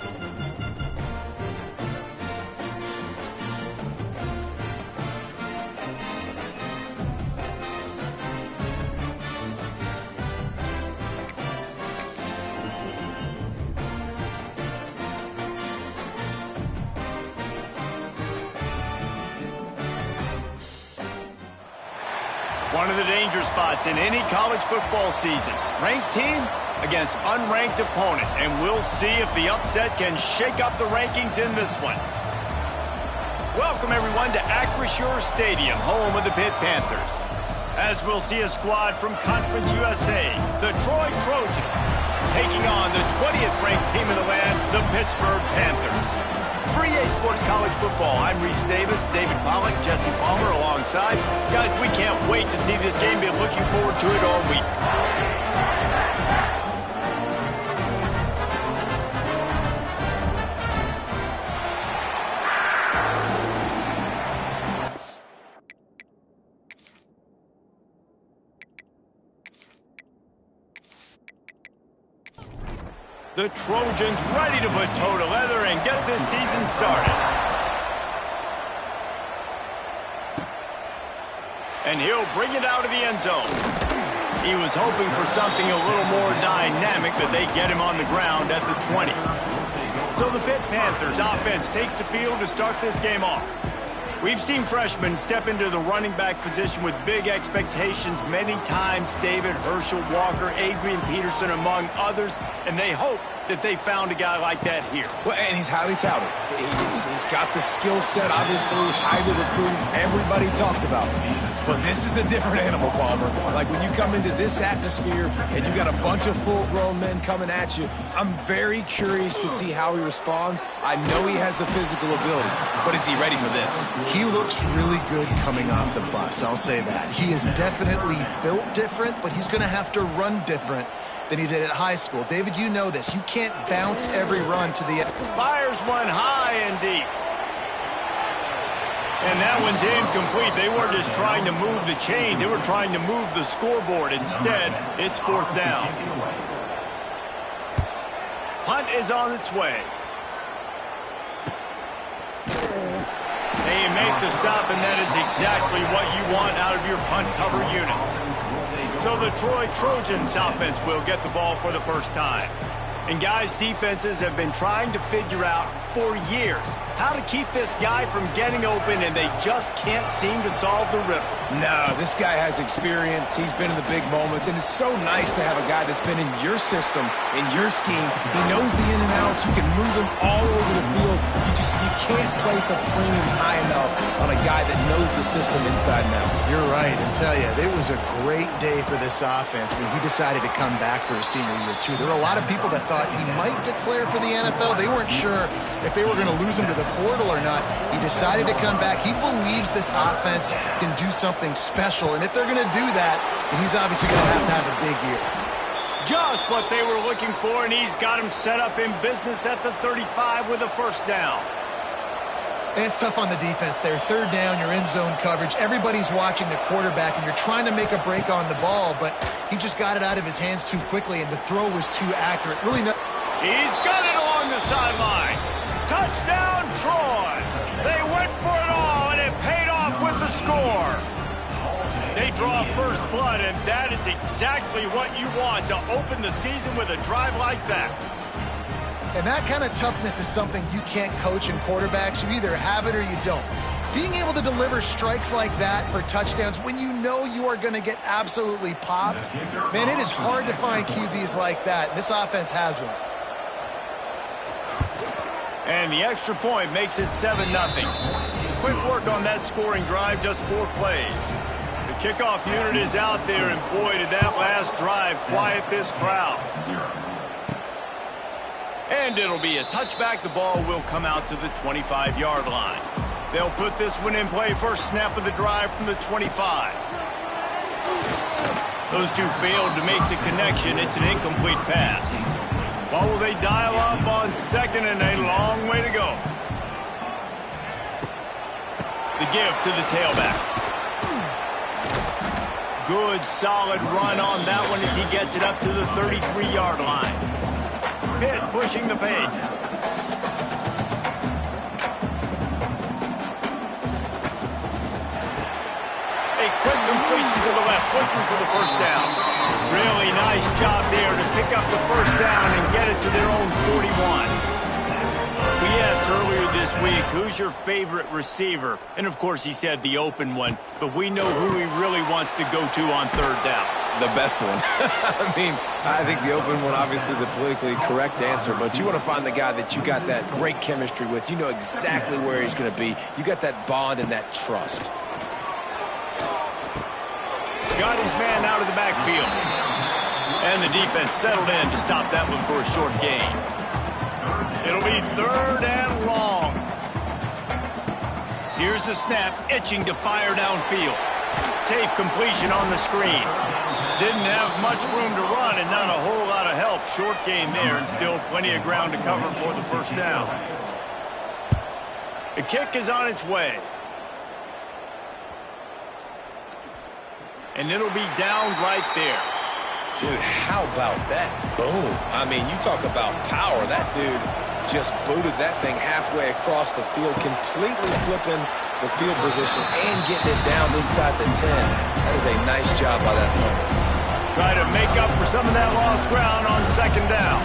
One of the danger spots in any college football season. Ranked team against unranked opponent. And we'll see if the upset can shake up the rankings in this one. Welcome, everyone, to Acrisure Stadium, home of the Pitt Panthers. As we'll see a squad from Conference USA, the Troy Trojans, taking on the 20th ranked team in the land, the Pittsburgh Panthers. For EA Sports College Football, I'm Reese Davis, David Pollack, Jesse Palmer alongside. Guys, we can't wait to see this game. Been looking forward to it all week. The Trojans ready to put toe to leather and get this season started. And he'll bring it out of the end zone. He was hoping for something a little more dynamic, but they get him on the ground at the 20. So the Pitt Panthers offense takes the field to start this game off. We've seen freshmen step into the running back position with big expectations many times. David, Herschel, Walker, Adrian Peterson, among others. And they hope that they found a guy like that here. Well, and he's highly touted. He's got the skill set, obviously, highly recruited. Everybody talked about him. But this is a different animal, Palmer. Like when you come into this atmosphere and you got a bunch of full-grown men coming at you, I'm very curious to see how he responds. I know he has the physical ability, but is he ready for this? He looks really good coming off the bus, I'll say that. He is definitely built different, but he's going to have to run different than he did at high school. David, you know this. You can't bounce every run to the... Fires one high and deep. And that one's incomplete. They weren't just trying to move the chains. They were trying to move the scoreboard. Instead, it's fourth down. Punt is on its way. They make the stop, and that is exactly what you want out of your punt cover unit. So the Troy Trojans offense will get the ball for the first time. And guys, defenses have been trying to figure out for years how to keep this guy from getting open, and they just can't seem to solve the riddle. No, this guy has experience. He's been in the big moments, and it's so nice to have a guy that's been in your system, in your scheme. He knows the in and outs. You can move him all over the field. You can't place a premium high enough on a guy that knows the system inside and out. You're right, and tell you, it was a great day for this offense when he decided to come back for his senior year, too. There were a lot of people that thought he might declare for the NFL. They weren't sure if they were going to lose him to the portal or not. He decided to come back. He believes this offense can do something special, and if they're going to do that, he's obviously going to have a big year. Just what they were looking for, and he's got him set up in business at the 35 with a first down. And it's tough on the defense there. Third down, you're in zone coverage. Everybody's watching the quarterback, and you're trying to make a break on the ball, but he just got it out of his hands too quickly, and the throw was too accurate. Really no. He's got it along the sideline. Touchdown, Troy. They went for it all, and it paid off with the score. They draw first blood, and that is exactly what you want to open the season with a drive like that. And that kind of toughness is something you can't coach in quarterbacks. You either have it or you don't. Being able to deliver strikes like that for touchdowns when you know you are going to get absolutely popped, man, it is hard to find QBs like that. This offense has one. And the extra point makes it 7-0. Quick work on that scoring drive, just 4 plays. The kickoff unit is out there, and boy, did that last drive quiet this crowd. And it'll be a touchback. The ball will come out to the 25-yard line. They'll put this one in play. First snap of the drive from the 25. Those two failed to make the connection. It's an incomplete pass. What will they dial up on second, and a long way to go. The give to the tailback. Good, solid run on that one as he gets it up to the 33-yard line. Pitt pushing the pace. A quick completion to the left, looking for the first down. Really nice job there to pick up the first down and get it to their own 41. We asked earlier this week, who's your favorite receiver? And, of course, he said the open one, but we know who he really wants to go to on third down. The best one. I mean, I think the open one, obviously the politically correct answer, but you want to find the guy that you got that great chemistry with. You know exactly where he's going to be. You got that bond and that trust. Got his man out of the backfield. And the defense settled in to stop that one for a short gain. It'll be third and long. Here's the snap, itching to fire downfield. Safe completion on the screen. Didn't have much room to run and not a whole lot of help. Short gain there and still plenty of ground to cover for the first down. The kick is on its way. And it'll be downed right there. Dude, how about that? Boom. I mean, you talk about power. That dude just booted that thing halfway across the field, completely flipping the field position and getting it down inside the 10. That is a nice job by that punter. Try to make up for some of that lost ground on second down.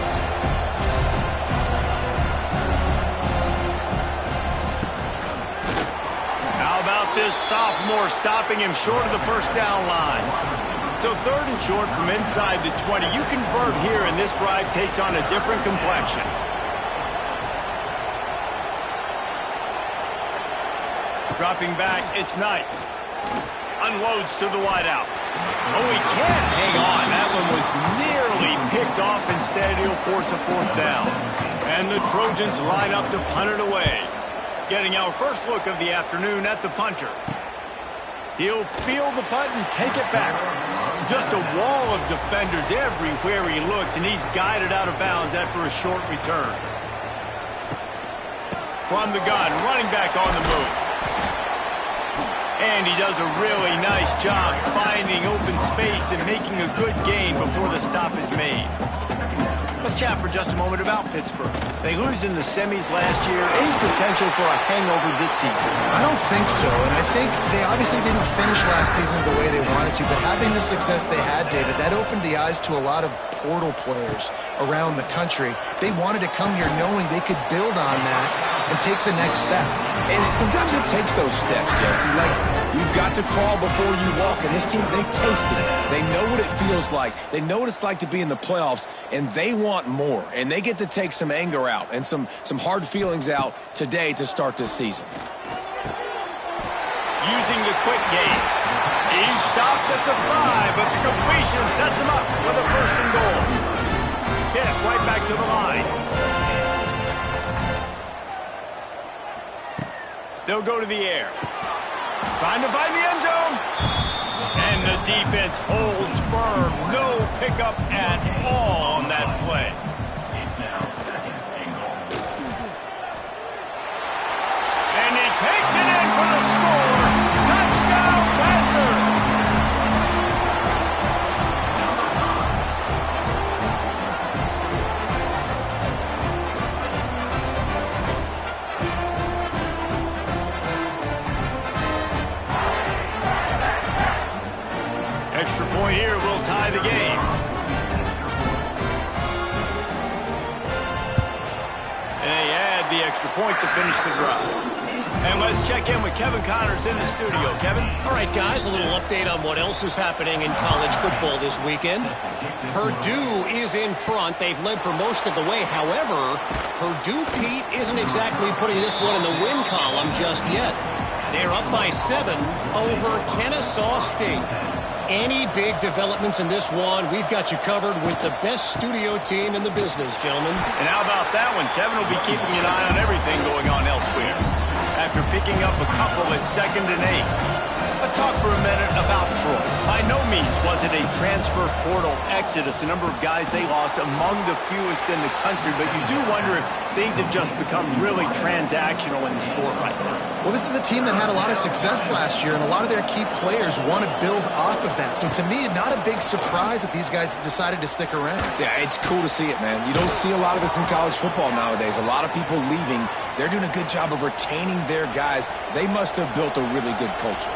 How about this sophomore stopping him short of the first down line? So third and short from inside the 20. You convert here and this drive takes on a different complexion. Dropping back, it's Knight. Unloads to the wideout. Oh, he can't hang on. That one was nearly picked off. Instead, he'll force a fourth down. And the Trojans line up to punt it away. Getting our first look of the afternoon at the punter. He'll field the punt and take it back. Just a wall of defenders everywhere he looks, and he's guided out of bounds after a short return. From the gun, running back on the move. And he does a really nice job finding open space and making a good gain before the stop is made. Let's chat for just a moment about Pittsburgh. They lose in the semis last year. Any potential for a hangover this season? I don't think so, and I think they obviously didn't finish last season the way they wanted to, but having the success they had, David, that opened the eyes to a lot of portal players around the country. They wanted to come here knowing they could build on that and take the next step. And sometimes it takes those steps, Jesse. Like, you've got to crawl before you walk, and this team, they tasted it. They know what it feels like. They know what it's like to be in the playoffs, and they want more. And they get to take some anger out and some hard feelings out today to start this season. Using the quick game. He's stopped at the 5, but the completion sets him up with a first and goal. Hit right back to the line. They'll go to the air. Trying to find the end zone. And the defense holds firm. No pickup at all on that play. And he takes it in for the score. Touchdown, Panthers. Extra point here will tie the game. And they add the extra point to finish the drive. And let's check in with Kevin Connors in the studio. Kevin? All right, guys, a little update on what else is happening in college football this weekend. Purdue is in front. They've led for most of the way. However, Purdue, Pete, isn't exactly putting this one in the win column just yet. They're up by 7 over Kennesaw State. Any big developments in this one, we've got you covered with the best studio team in the business, gentlemen. And how about that one? Kevin will be keeping an eye on everything going on elsewhere. After picking up a couple at 2nd and 8. Let's talk for a minute about Troy. By no means was it a transfer portal exodus. The number of guys they lost among the fewest in the country, but you do wonder if things have just become really transactional in the sport right now. Well, this is a team that had a lot of success last year, and a lot of their key players want to build off of that. So to me, not a big surprise that these guys decided to stick around. Yeah, it's cool to see it, man. You don't see a lot of this in college football nowadays. A lot of people leaving. They're doing a good job of retaining their guys. They must have built a really good culture.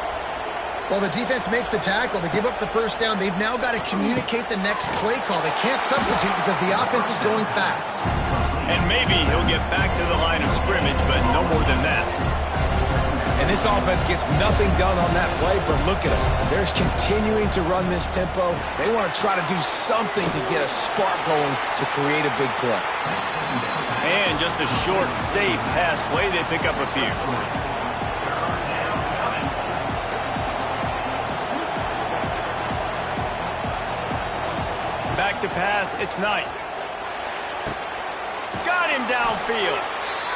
Well, the defense makes the tackle. They give up the first down. They've now got to communicate the next play call. They can't substitute because the offense is going fast. And maybe he'll get back to the line of scrimmage, but no more than that. And this offense gets nothing done on that play, but look at them. They're continuing to run this tempo. They want to try to do something to get a spark going to create a big play. And just a short, safe pass play, they pick up a few. Back to pass, it's Knight. Got him downfield.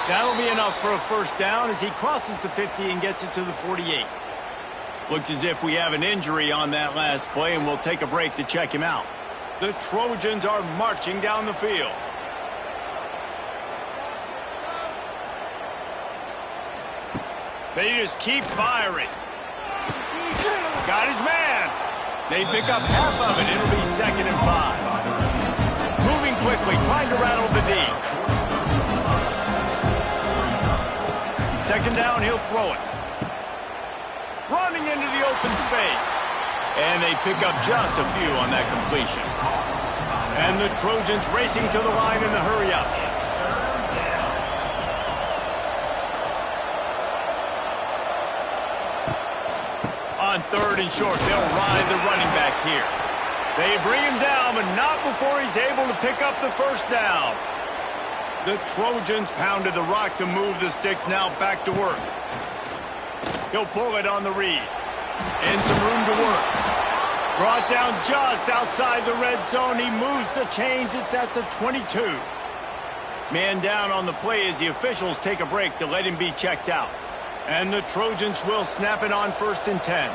That'll be enough for a first down as he crosses the 50 and gets it to the 48. Looks as if we have an injury on that last play, and we'll take a break to check him out. The Trojans are marching down the field. They just keep firing. Got his man. They pick up half of it. It'll be 2nd and 5. Moving quickly, trying to rattle the D. 2nd down, he'll throw it. Running into the open space. And they pick up just a few on that completion. And the Trojans racing to the line in the hurry-up. On 3rd and short, they'll ride the running back here. They bring him down, but not before he's able to pick up the first down. The Trojans pounded the rock to move the sticks, now back to work. He'll pull it on the read. And some room to work. Brought down just outside the red zone. He moves the chains. It's at the 22. Man down on the play as the officials take a break to let him be checked out. And the Trojans will snap it on 1st and 10.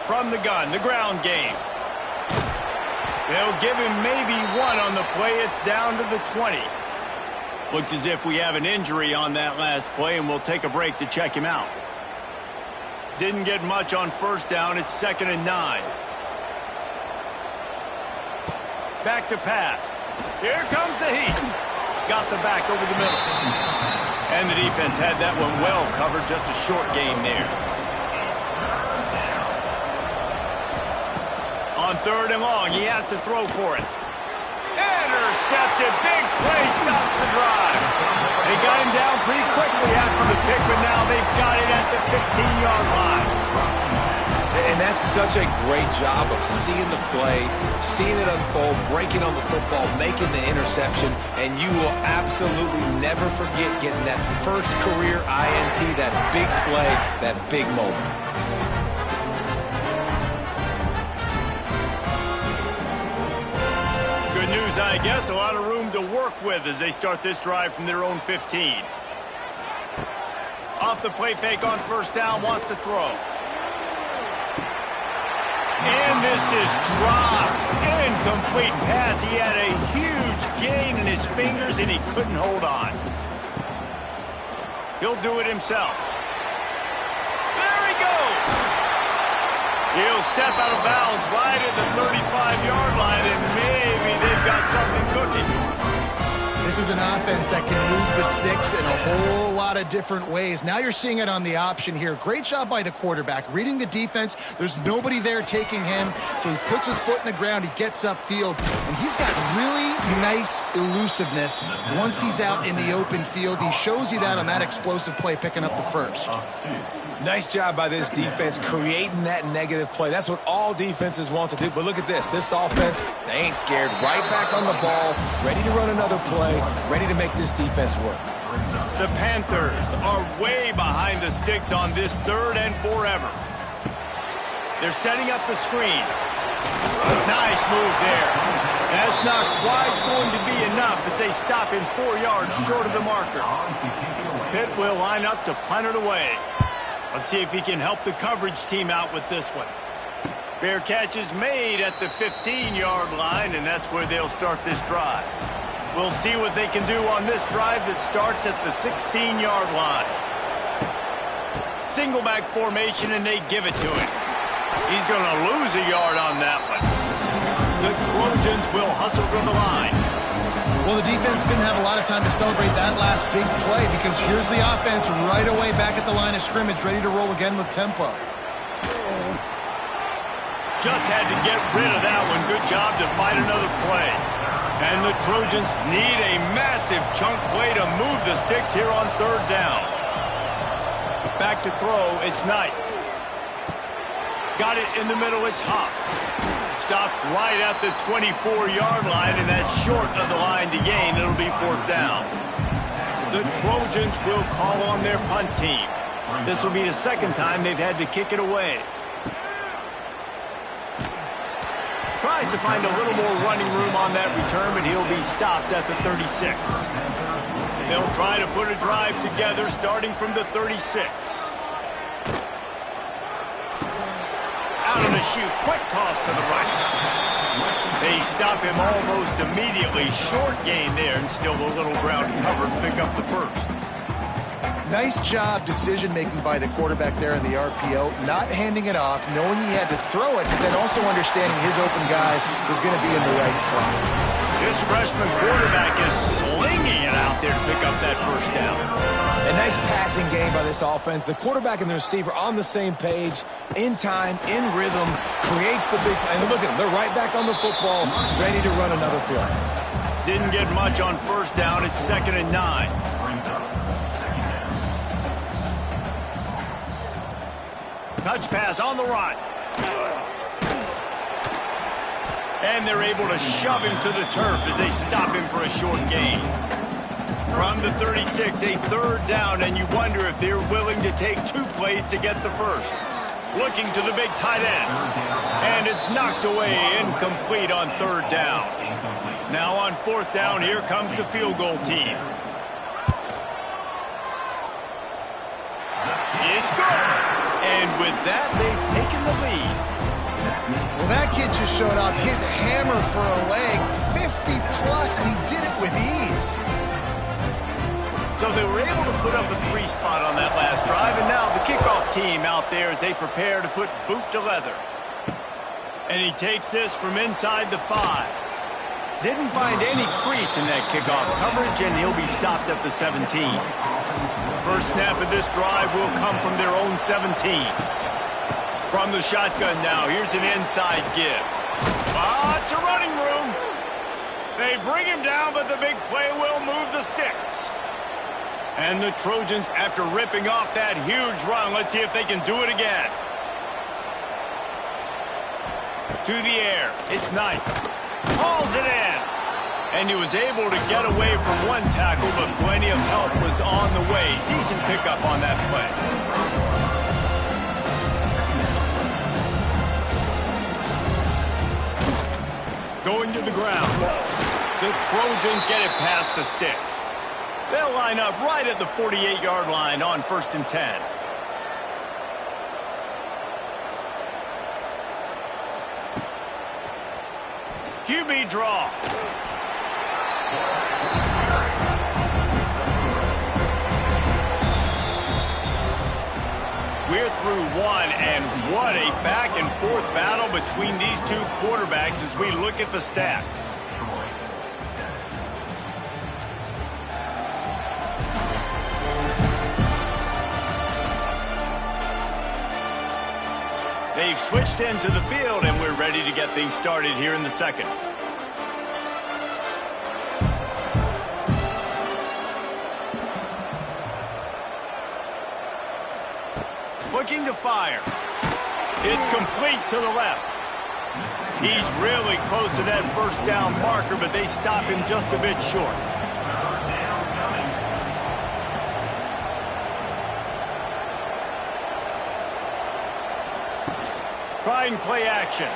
From the gun, the ground game. They'll give him maybe one on the play. It's down to the 20. Looks as if we have an injury on that last play, and we'll take a break to check him out. Didn't get much on 1st down. It's 2nd and 9. Back to pass. Here comes the heat. Got the back over the middle. And the defense had that one well covered. Just a short game there. On 3rd and long, he has to throw for it. Intercepted. Big play stops the drive. They got him down pretty quickly after the pick, but now they've got it at the 15-yard line. And that's such a great job of seeing the play, seeing it unfold, breaking on the football, making the interception, and you will absolutely never forget getting that first career INT, that big play, that big moment. Good news, I guess. A lot of room to work with as they start this drive from their own 15. Off the play fake on 1st down, wants to throw. And this is dropped. Incomplete pass. He had a huge gain in his fingers, and he couldn't hold on. He'll do it himself. There he goes. He'll step out of bounds right at the 35-yard line, and maybe they've got something cooking. This is an offense that can move the sticks in a whole lot of different ways. Now you're seeing it on the option here. Great job by the quarterback. Reading the defense. There's nobody there taking him, so he puts his foot in the ground. He gets upfield, and he's got really nice elusiveness once he's out in the open field. He shows you that on that explosive play, picking up the first. Nice job by this defense creating that negative play. That's what all defenses want to do. But look at this. This offense, they ain't scared. Right back on the ball, ready to run another play, ready to make this defense work. The Panthers are way behind the sticks on this 3rd and forever. They're setting up the screen. Nice move there. That's not quite going to be enough as they stop him 4 yards short of the marker. Pitt will line up to punt it away. Let's see if he can help the coverage team out with this one. Fair catch is made at the 15-yard line, and that's where they'll start this drive. We'll see what they can do on this drive that starts at the 16-yard line. Single back formation, and they give it to him. He's going to lose a yard on that one. The Trojans will hustle to the line. Well, the defense didn't have a lot of time to celebrate that last big play because here's the offense right away back at the line of scrimmage, ready to roll again with tempo. Just had to get rid of that one. Good job to fight another play. And the Trojans need a massive chunk play to move the sticks here on third down. Back to throw, it's Knight. Got it in the middle, it's Huff. Stopped right at the 24-yard line, and that's short of the line to gain. It'll be fourth down. The Trojans will call on their punt team. This will be the second time they've had to kick it away. Tries to find a little more running room on that return, but he'll be stopped at the 36. They'll try to put a drive together starting from the 36. Out on the shoot, quick toss to the right. They stop him almost immediately. Short gain there, and still a little ground cover to pick up the first. Nice job decision-making by the quarterback there in the RPO, not handing it off, knowing he had to throw it, but then also understanding his open guy was going to be in the right front. This freshman quarterback is slinging it out there to pick up that first down. A nice passing game by this offense. The quarterback and the receiver on the same page, in time, in rhythm, creates the big play. And look at them. They're right back on the football, ready to run another play. Didn't get much on first down. It's 2nd and 9. Touch pass on the run. And they're able to shove him to the turf as they stop him for a short gain. From the 36, a third down, and you wonder if they're willing to take 2 plays to get the first. Looking to the big tight end. And it's knocked away, incomplete on third down. Now on fourth down, here comes the field goal team. It's good. And with that, they've taken the lead. Well, that kid just showed off his hammer for a leg, 50-plus, and he did it with ease. So they were able to put up a 3 spot on that last drive, and now the kickoff team out there as they prepare to put boot to leather. And he takes this from inside the 5. Didn't find any crease in that kickoff coverage, and he'll be stopped at the 17. First snap of this drive will come from their own 17. From the shotgun now, here's an inside give. It's a running room. They bring him down, but the big play will move the sticks. And the Trojans, after ripping off that huge run, let's see if they can do it again. To the air, it's Knight. Hauls it in. And he was able to get away from one tackle, but plenty of help was on the way. Decent pickup on that play. Going to the ground. The Trojans get it past the sticks. They'll line up right at the 48-yard line on 1st and 10. QB draw. We're through one, and what a back-and-forth battle between these 2 quarterbacks as we look at the stats. They've switched into the field, and we're ready to get things started here in the second. Looking to fire. It's complete to the left. He's really close to that first down marker, but they stop him just a bit short. Trying play action.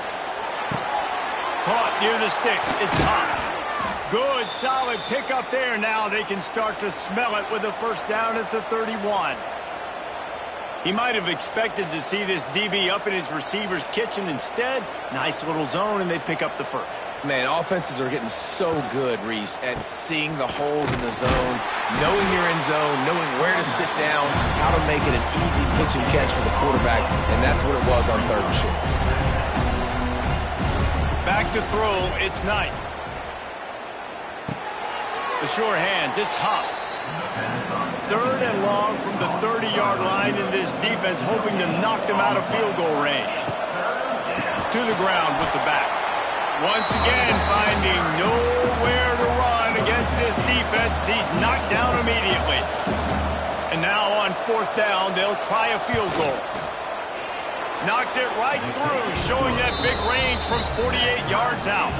Caught near the sticks. It's Huff. Good, solid pickup there. Now they can start to smell it with a first down at the 31. He might have expected to see this DB up in his receiver's kitchen. Instead, nice little zone, and they pick up the first. Man, offenses are getting so good, Reese, at seeing the holes in the zone, knowing you're in zone, knowing where to sit down, how to make it an easy pitch and catch for the quarterback, and that's what it was on 3rd and short. Back to throw, it's Knight. The sure hands, it's Huff. 3rd and long from the 30-yard line in this defense, hoping to knock them out of field goal range. To the ground with the back. Once again, finding nowhere to run against this defense. He's knocked down immediately. And now on 4th down, they'll try a field goal. Knocked it right through, showing that big range from 48 yards out.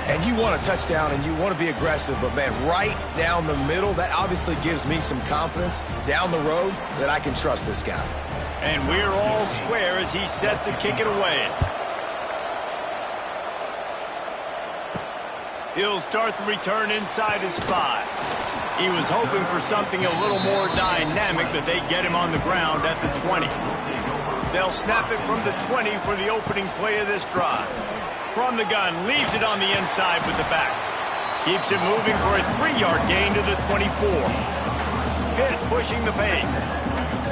And you want a touchdown and you want to be aggressive, but man, right down the middle, that obviously gives me some confidence down the road that I can trust this guy. And we're all square as he's set to kick it away. He'll start the return inside his spot. He was hoping for something a little more dynamic, but they get him on the ground at the 20. They'll snap it from the 20 for the opening play of this drive. From the gun, leaves it on the inside with the back. Keeps it moving for a 3-yard gain to the 24. Pitt pushing the pace.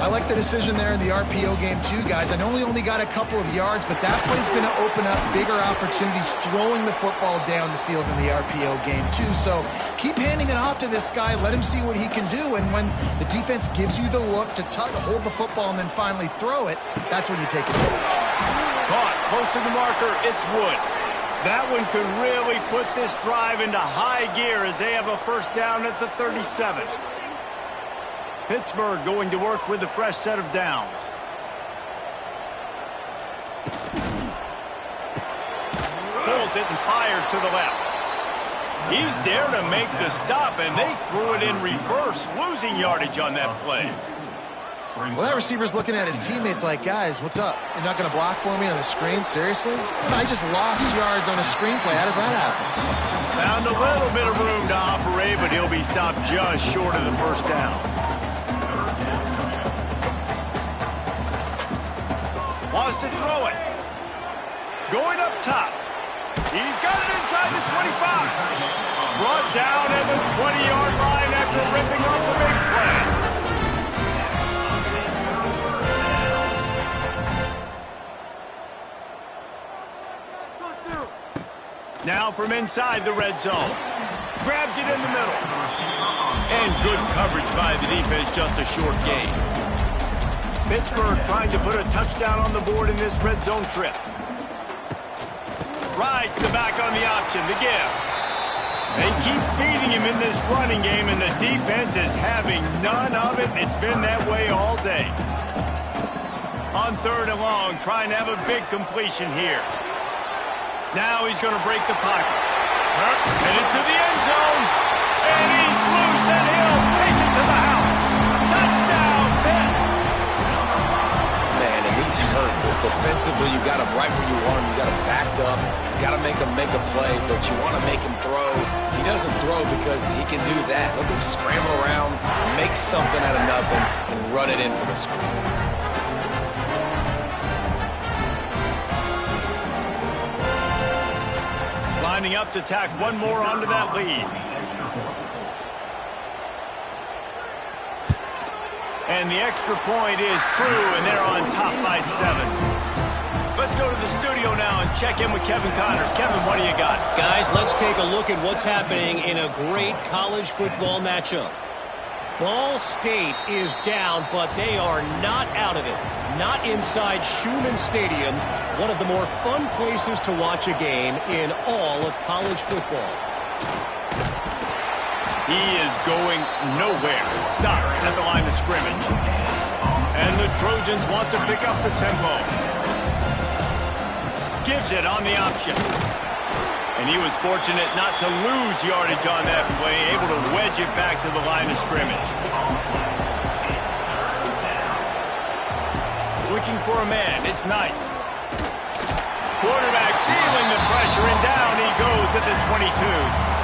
I like the decision there in the RPO game too, guys. I know he only got a couple of yards, but that play's going to open up bigger opportunities throwing the football down the field in the RPO game too. So keep handing it off to this guy. Let him see what he can do. And when the defense gives you the look to hold the football and then finally throw it, that's when you take advantage. Caught close to the marker. It's Wood. That one could really put this drive into high gear as they have a 1st down at the 37. Pittsburgh going to work with a fresh set of downs. Pulls it and fires to the left. He's there to make the stop, and they threw it in reverse, losing yardage on that play. Well, that receiver's looking at his teammates like, guys, what's up? You're not going to block for me on the screen? Seriously? I just lost yards on a screenplay. How does that happen? Found a little bit of room to operate, but he'll be stopped just short of the 1st down. Wants to throw it. Going up top. He's got it inside the 25. Brought down at the 20-yard line after ripping off the big play. Now from inside the red zone. Grabs it in the middle. And good coverage by the defense, just a short gain. Pittsburgh trying to put a touchdown on the board in this red zone trip. Rides the back on the option, the give. They keep feeding him in this running game, and the defense is having none of it. It's been that way all day. On 3rd and long, trying to have a big completion here. Now he's going to break the pocket. Headed to the end zone. And he's loose, and he'll take it to the house. Touchdown, Pitt. Man, and he's hurt. Because defensively, you got him right where you want him. You got him backed up. You got to make him make a play, but you want to make him throw. He doesn't throw because he can do that. Look at him scramble around, make something out of nothing, and run it in for the score. Lining up to tack one more onto that lead. And the extra point is true, and they're on top by 7. Let's go to the studio now and check in with Kevin Connors. Kevin, what do you got? Guys, let's take a look at what's happening in a great college football matchup. Ball State is down, but they are not out of it. Not inside Schumann Stadium, one of the more fun places to watch a game in all of college football. He is going nowhere. Stop at the line of scrimmage. And the Trojans want to pick up the tempo. Gives it on the option. And he was fortunate not to lose yardage on that play, able to wedge it back to the line of scrimmage. Looking for a man, it's Knight. Quarterback feeling the pressure, and down he goes at the 22.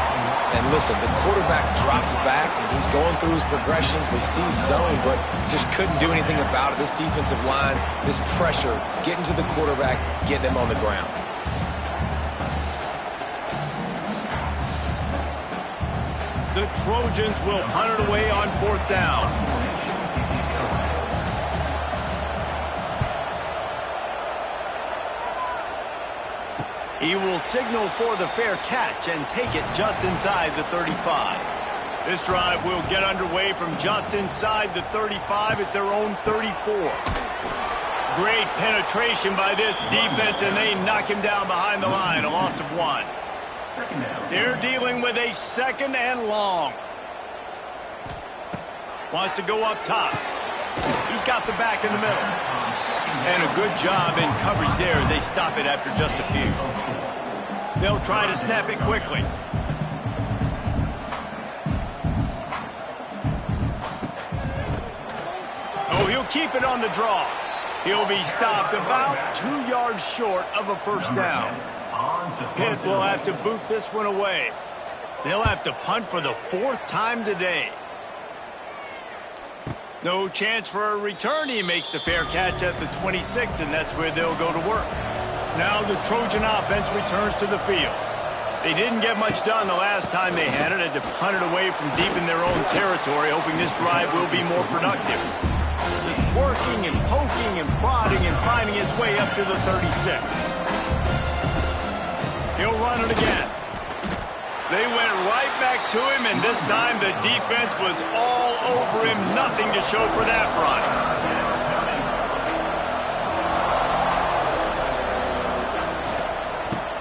And listen, the quarterback drops back, and he's going through his progressions. We see zone, but just couldn't do anything about it. This defensive line, this pressure, getting to the quarterback, getting him on the ground. The Trojans will punt it away on 4th down. He will signal for the fair catch and take it just inside the 35. This drive will get underway from just inside the 35 at their own 34. Great penetration by this defense, and they knock him down behind the line, a loss of 1. They're dealing with a 2nd and long. Wants to go up top. He's got the back in the middle. And a good job in coverage there as they stop it after just a few. They'll try to snap it quickly. Oh, he'll keep it on the draw. He'll be stopped about 2 yards short of a first down. Pitt will have to boot this one away. They'll have to punt for the 4th time today. No chance for a return. He makes the fair catch at the 26, and that's where they'll go to work. Now the Trojan offense returns to the field. They didn't get much done the last time they had it. Had to punt it away from deep in their own territory, hoping this drive will be more productive. Just working and poking and prodding and finding his way up to the 36. He'll run it again. They went right back to him, and this time the defense was all over him. Nothing to show for that run.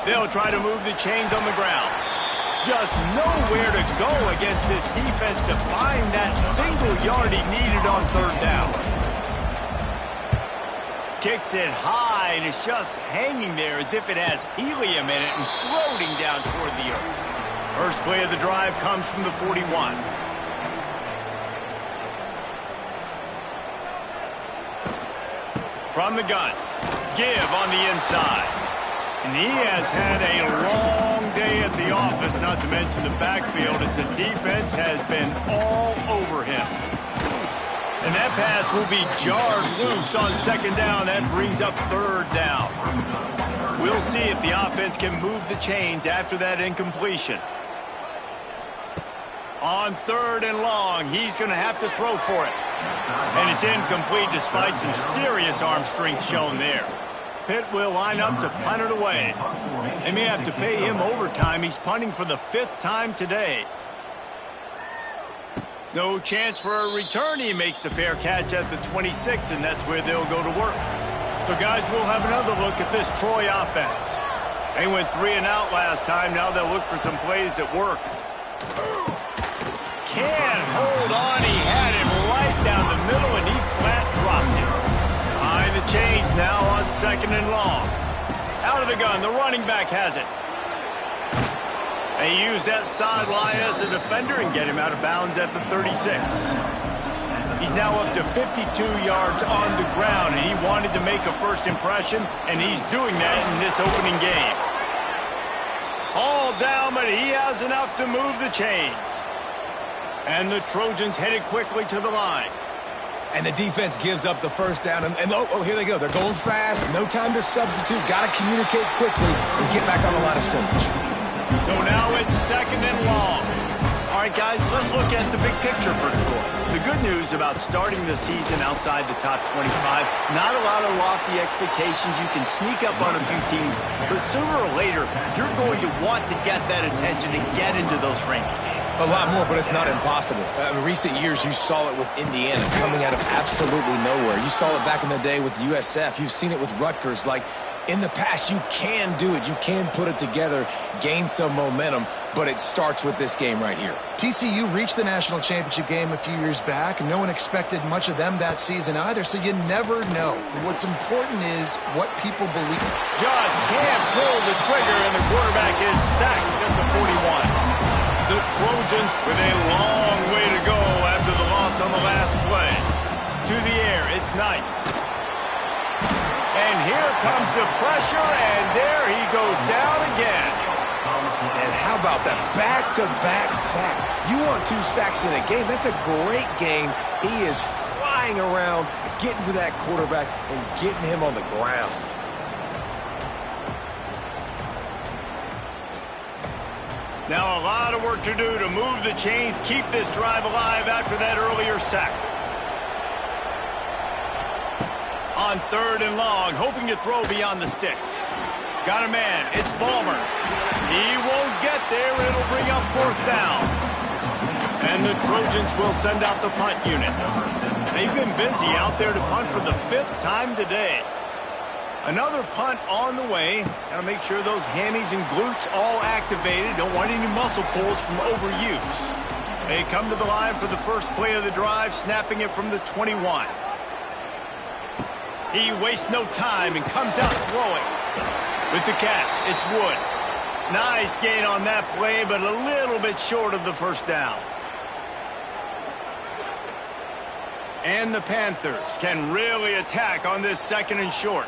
They'll try to move the chains on the ground. Just nowhere to go against this defense to find that single yard he needed on 3rd down. Kicks it high, and it's just hanging there as if it has helium in it and floating down toward the earth. First play of the drive comes from the 41. From the gun, give on the inside. And he has had a long day at the office, not to mention the backfield, as the defense has been all over him. And that pass will be jarred loose on 2nd down. That brings up 3rd down. We'll see if the offense can move the chains after that incompletion. On 3rd and long, he's going to have to throw for it. And it's incomplete despite some serious arm strength shown there. Pitt will line up to punt it away. They may have to pay him overtime. He's punting for the 5th time today. No chance for a return. He makes the fair catch at the 26, and that's where they'll go to work. So, guys, we'll have another look at this Troy offense. They went 3 and out last time. Now they'll look for some plays that work. Can't hold on. He had him right down the middle, and he flat dropped him. Behind the chains now on 2nd and long. Out of the gun. The running back has it. They use that sideline as a defender and get him out of bounds at the 36. He's now up to 52 yards on the ground, and he wanted to make a first impression, and he's doing that in this opening game. All down, but he has enough to move the chains. And the Trojans headed quickly to the line. And the defense gives up the first down. And here they go. They're going fast. No time to substitute. Got to communicate quickly and get back on the line of scrimmage. So now it's 2nd and long. All right, guys, let's look at the big picture for Troy. The good news about starting the season outside the top 25, not a lot of lofty expectations. You can sneak up on a few teams, but sooner or later, you're going to want to get that attention and get into those rankings. A lot more, but it's not impossible. In recent years, you saw it with Indiana coming out of absolutely nowhere. You saw it back in the day with USF. You've seen it with Rutgers. Like, in the past, you can do it. You can put it together, gain some momentum, but it starts with this game right here. TCU reached the national championship game a few years back, and no one expected much of them that season either, so you never know. What's important is what people believe. Just can't pull the trigger, and the quarterback is sacked at the 41. The Trojans with a long way to go after the loss on the last play. To the air, it's Knight. And here comes the pressure, and there he goes down again. And how about that back-to-back sack? You want 2 sacks in a game. That's a great game. He is flying around, getting to that quarterback and getting him on the ground. Now a lot of work to do to move the chains, keep this drive alive after that earlier sack. On 3rd and long, hoping to throw beyond the sticks. Got a man, it's Ballmer. He won't get there, it'll bring up 4th down. And the Trojans will send out the punt unit. They've been busy out there to punt for the 5th time today. Another punt on the way. Got to make sure those hammies and glutes all activated. Don't want any muscle pulls from overuse. They come to the line for the first play of the drive, snapping it from the 21. He wastes no time and comes out throwing. With the catch, it's Wood. Nice gain on that play, but a little bit short of the first down. And the Panthers can really attack on this 2nd and short.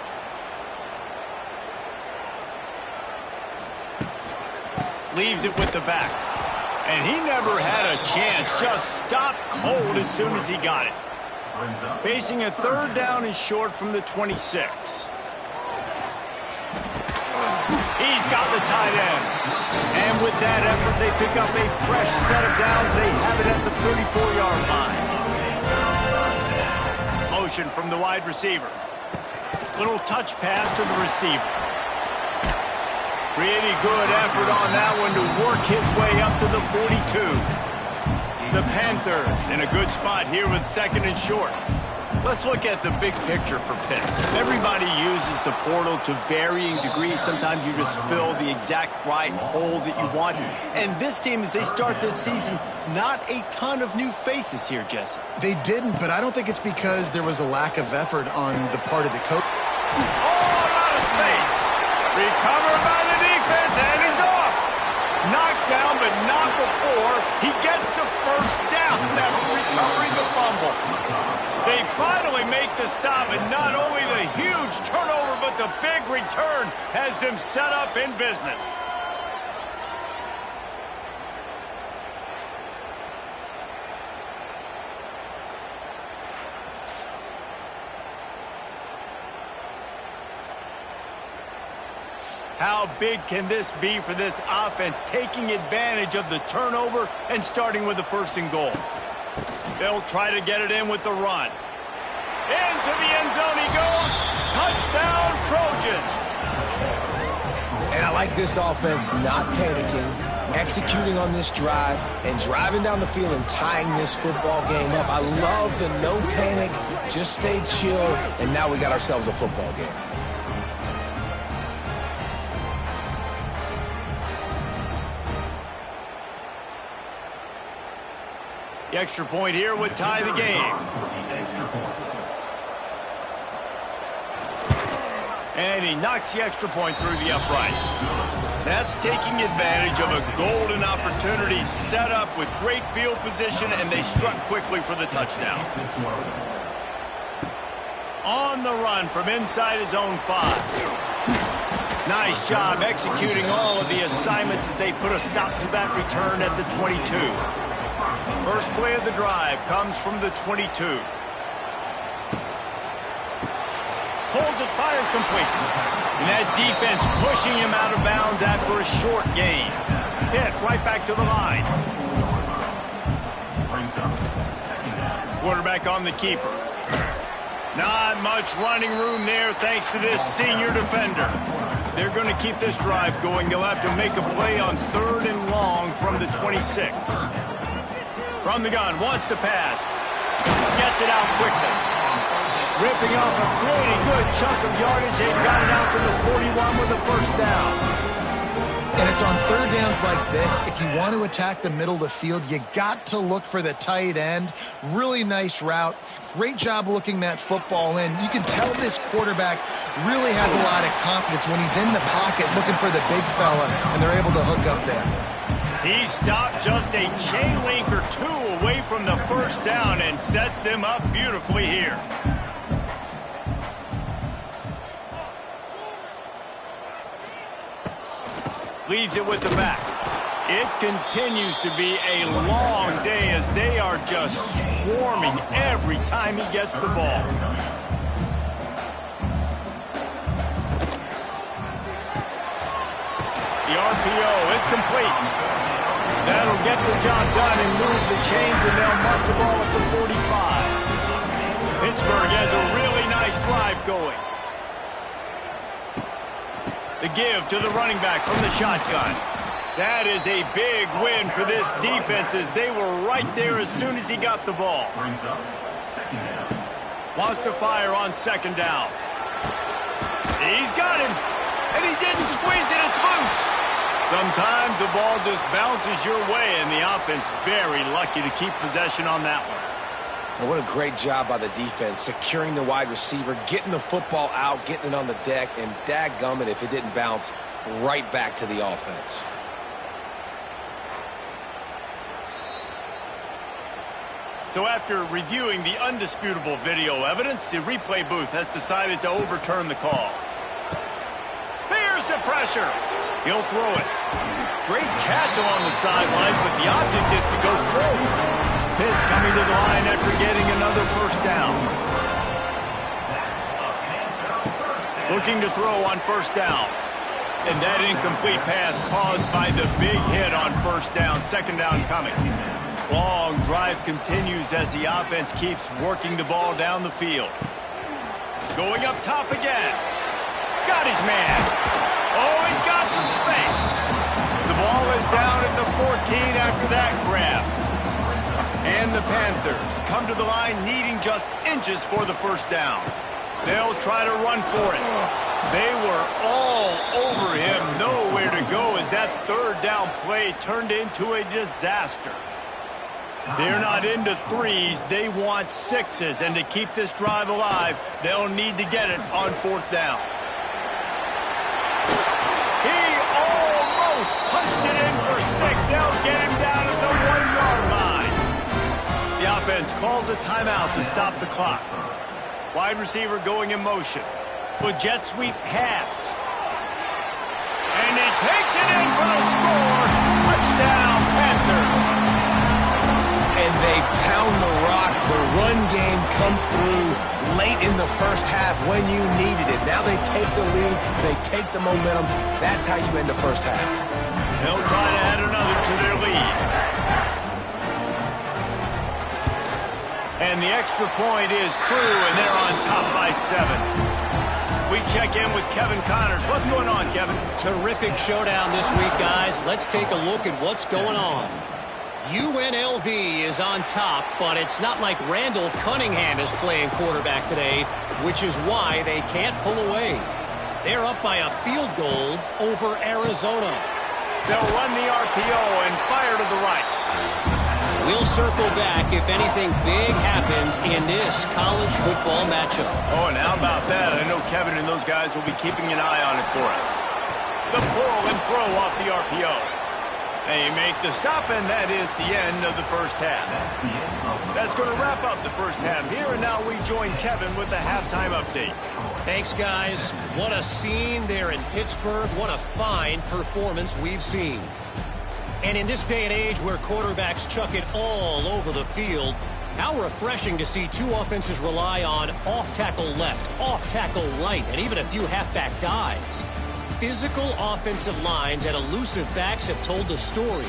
Leaves it with the back. And he never had a chance. Just stopped cold as soon as he got it. Facing a 3rd down and short from the 26. He's got the tight end. And with that effort, they pick up a fresh set of downs. They have it at the 34-yard line. Motion from the wide receiver. Little touch pass to the receiver. Pretty good effort on that one to work his way up to the 42. The Panthers in a good spot here with 2nd and short. Let's look at the big picture for Pitt. Everybody uses the portal to varying degrees. Sometimes you just fill the exact right hole that you want. And this team, as they start this season, not a ton of new faces here, Jesse. They didn't, but I don't think it's because there was a lack of effort on the part of the coach. Oh, out of space. Recovered by the defense, and he's off. Knocked down, but not before he gets the first down after recovering the fumble. They finally make the stop, and not only the huge turnover, but the big return has them set up in business. How big can this be for this offense, taking advantage of the turnover and starting with the 1st and goal? They'll try to get it in with the run. Into the end zone he goes. Touchdown, Trojans. And I like this offense not panicking, executing on this drive, and driving down the field and tying this football game up. I love the no panic, just stay chill, and now we got ourselves a football game. The extra point here would tie the game. And he knocks the extra point through the uprights. That's taking advantage of a golden opportunity set up with great field position, and they struck quickly for the touchdown. On the run from inside his own 5. Nice job executing all of the assignments as they put a stop to that return at the 22. First play of the drive comes from the 22. Pulls it, fired complete. And that defense pushing him out of bounds after a short gain. Hit right back to the line. Quarterback on the keeper. Not much running room there thanks to this senior defender. They're going to keep this drive going. They'll have to make a play on 3rd and long from the 26. From the gun, wants to pass. Gets it out quickly. Ripping off a pretty good chunk of yardage. They've got it out to the 41 with the first down. And it's on 3rd downs like this. If you want to attack the middle of the field, you got to look for the tight end. Really nice route. Great job looking that football in. You can tell this quarterback really has a lot of confidence when he's in the pocket looking for the big fella, and they're able to hook up there. He stopped just a chain link or 2 away from the first down and sets them up beautifully here. Leaves it with the back. It continues to be a long day as they are just swarming every time he gets the ball. The RPO, it's complete. That'll get the job done and move the chains, and they'll mark the ball at the 45. Pittsburgh has a really nice drive going. The give to the running back from the shotgun. That is a big win for this defense as they were right there as soon as he got the ball. Wants to fire on second down. He's got him, and he didn't squeeze it. It's loose. Sometimes the ball just bounces your way, and the offense very lucky to keep possession on that one. Well, what a great job by the defense, securing the wide receiver, getting the football out, getting it on the deck, and dadgummit if it didn't bounce right back to the offense. So after reviewing the undisputable video evidence, the replay booth has decided to overturn the call. Here's the pressure. He'll throw it. Great catch along the sidelines, but the object is to go forward. Pitt coming to the line after getting another first down. Looking to throw on first down. And that incomplete pass caused by the big hit on first down. Second down coming. Long drive continues as the offense keeps working the ball down the field. Going up top again. Got his man. Oh, he's got some space. The ball is down at the 14 after that grab. And the Panthers come to the line needing just inches for the first down. They'll try to run for it. They were all over him. Nowhere to go as that third down play turned into a disaster. They're not into threes. They want sixes. And to keep this drive alive, they'll need to get it on fourth down. He almost punched it in for 6. They'll get him down at the 1-yard line. The offense calls a timeout to stop the clock. Wide receiver going in motion. With jet sweep pass. And he takes it in for the score. Touchdown, Panthers. And they pound the rock. The run game comes through late in the first half when you needed it. Now they take the lead. They take the momentum. That's how you end the first half. They'll try to add another to their lead. And the extra point is true, and they're on top by 7. We check in with Kevin Connors. What's going on, Kevin? Terrific showdown this week, guys. Let's take a look at what's going on. UNLV is on top, but it's not like Randall Cunningham is playing quarterback today, which is why they can't pull away. They're up by a field goal over Arizona. They'll run the RPO and fire to the right. We'll circle back if anything big happens in this college football matchup. Oh, and how about that? I know Kevin and those guys will be keeping an eye on it for us. The pull and throw off the RPO. They make the stop, and that is the end of the first half. That's going to wrap up the first half here, and now we join Kevin with the halftime update. Thanks, guys. What a scene there in Pittsburgh. What a fine performance we've seen. And in this day and age where quarterbacks chuck it all over the field, how refreshing to see two offenses rely on off-tackle left, off-tackle right, and even a few halfback dives. Physical offensive lines and elusive backs have told the story.